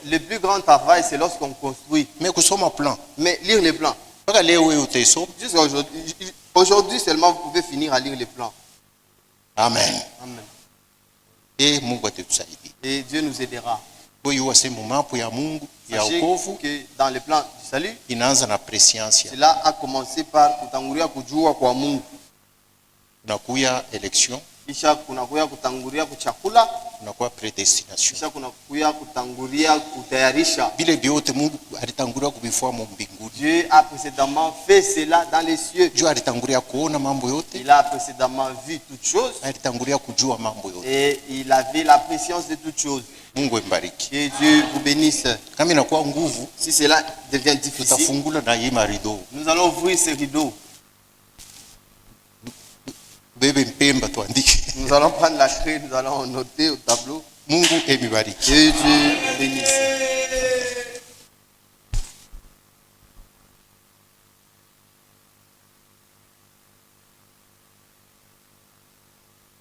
Le plus grand travail, c'est lorsqu'on construit. Mais kusoma plan. Mais lire les plans. Mpaka leo wewe utaisoma. Jusqu'à aujourd'hui, aujourd'hui seulement, vous pouvez finir à lire les plans. Amen. Amen. Mungu atatusaidia. Et Dieu nous aidera. Kwa hiyo wasema mapu ya Mungu ya Sachez wokovu que dans le plan du salut, inaanza na prescience. cela a commencé par kutangulia kujua kwa Mungu. kunakuya election, kisha kunakuya kutangulia kuchakula, kunakuwa predestination. kisha kunakuya kutangulia kutayarisha. Vile vyote Mungu alitangulia kuvifua mbinguni. Dieu a précédemment fait cela dans les cieux. Dieu alitangulia kuona mambo yote. Il a précédemment vu toutes choses. Alitangulia kujua mambo yote. Et il avait la préscience de toutes choses. Mungu embariki. Que Dieu vous bénisse. Kama inakuwa nguvu, Si cela devient difficile, tutafungula na hii marido. nous allons ouvrir ces rideaux. Bebe mpemba tuandike. Nous allons prendre la craie, nous allons noter au tableau. Mungu emibariki. Que Dieu bénisse.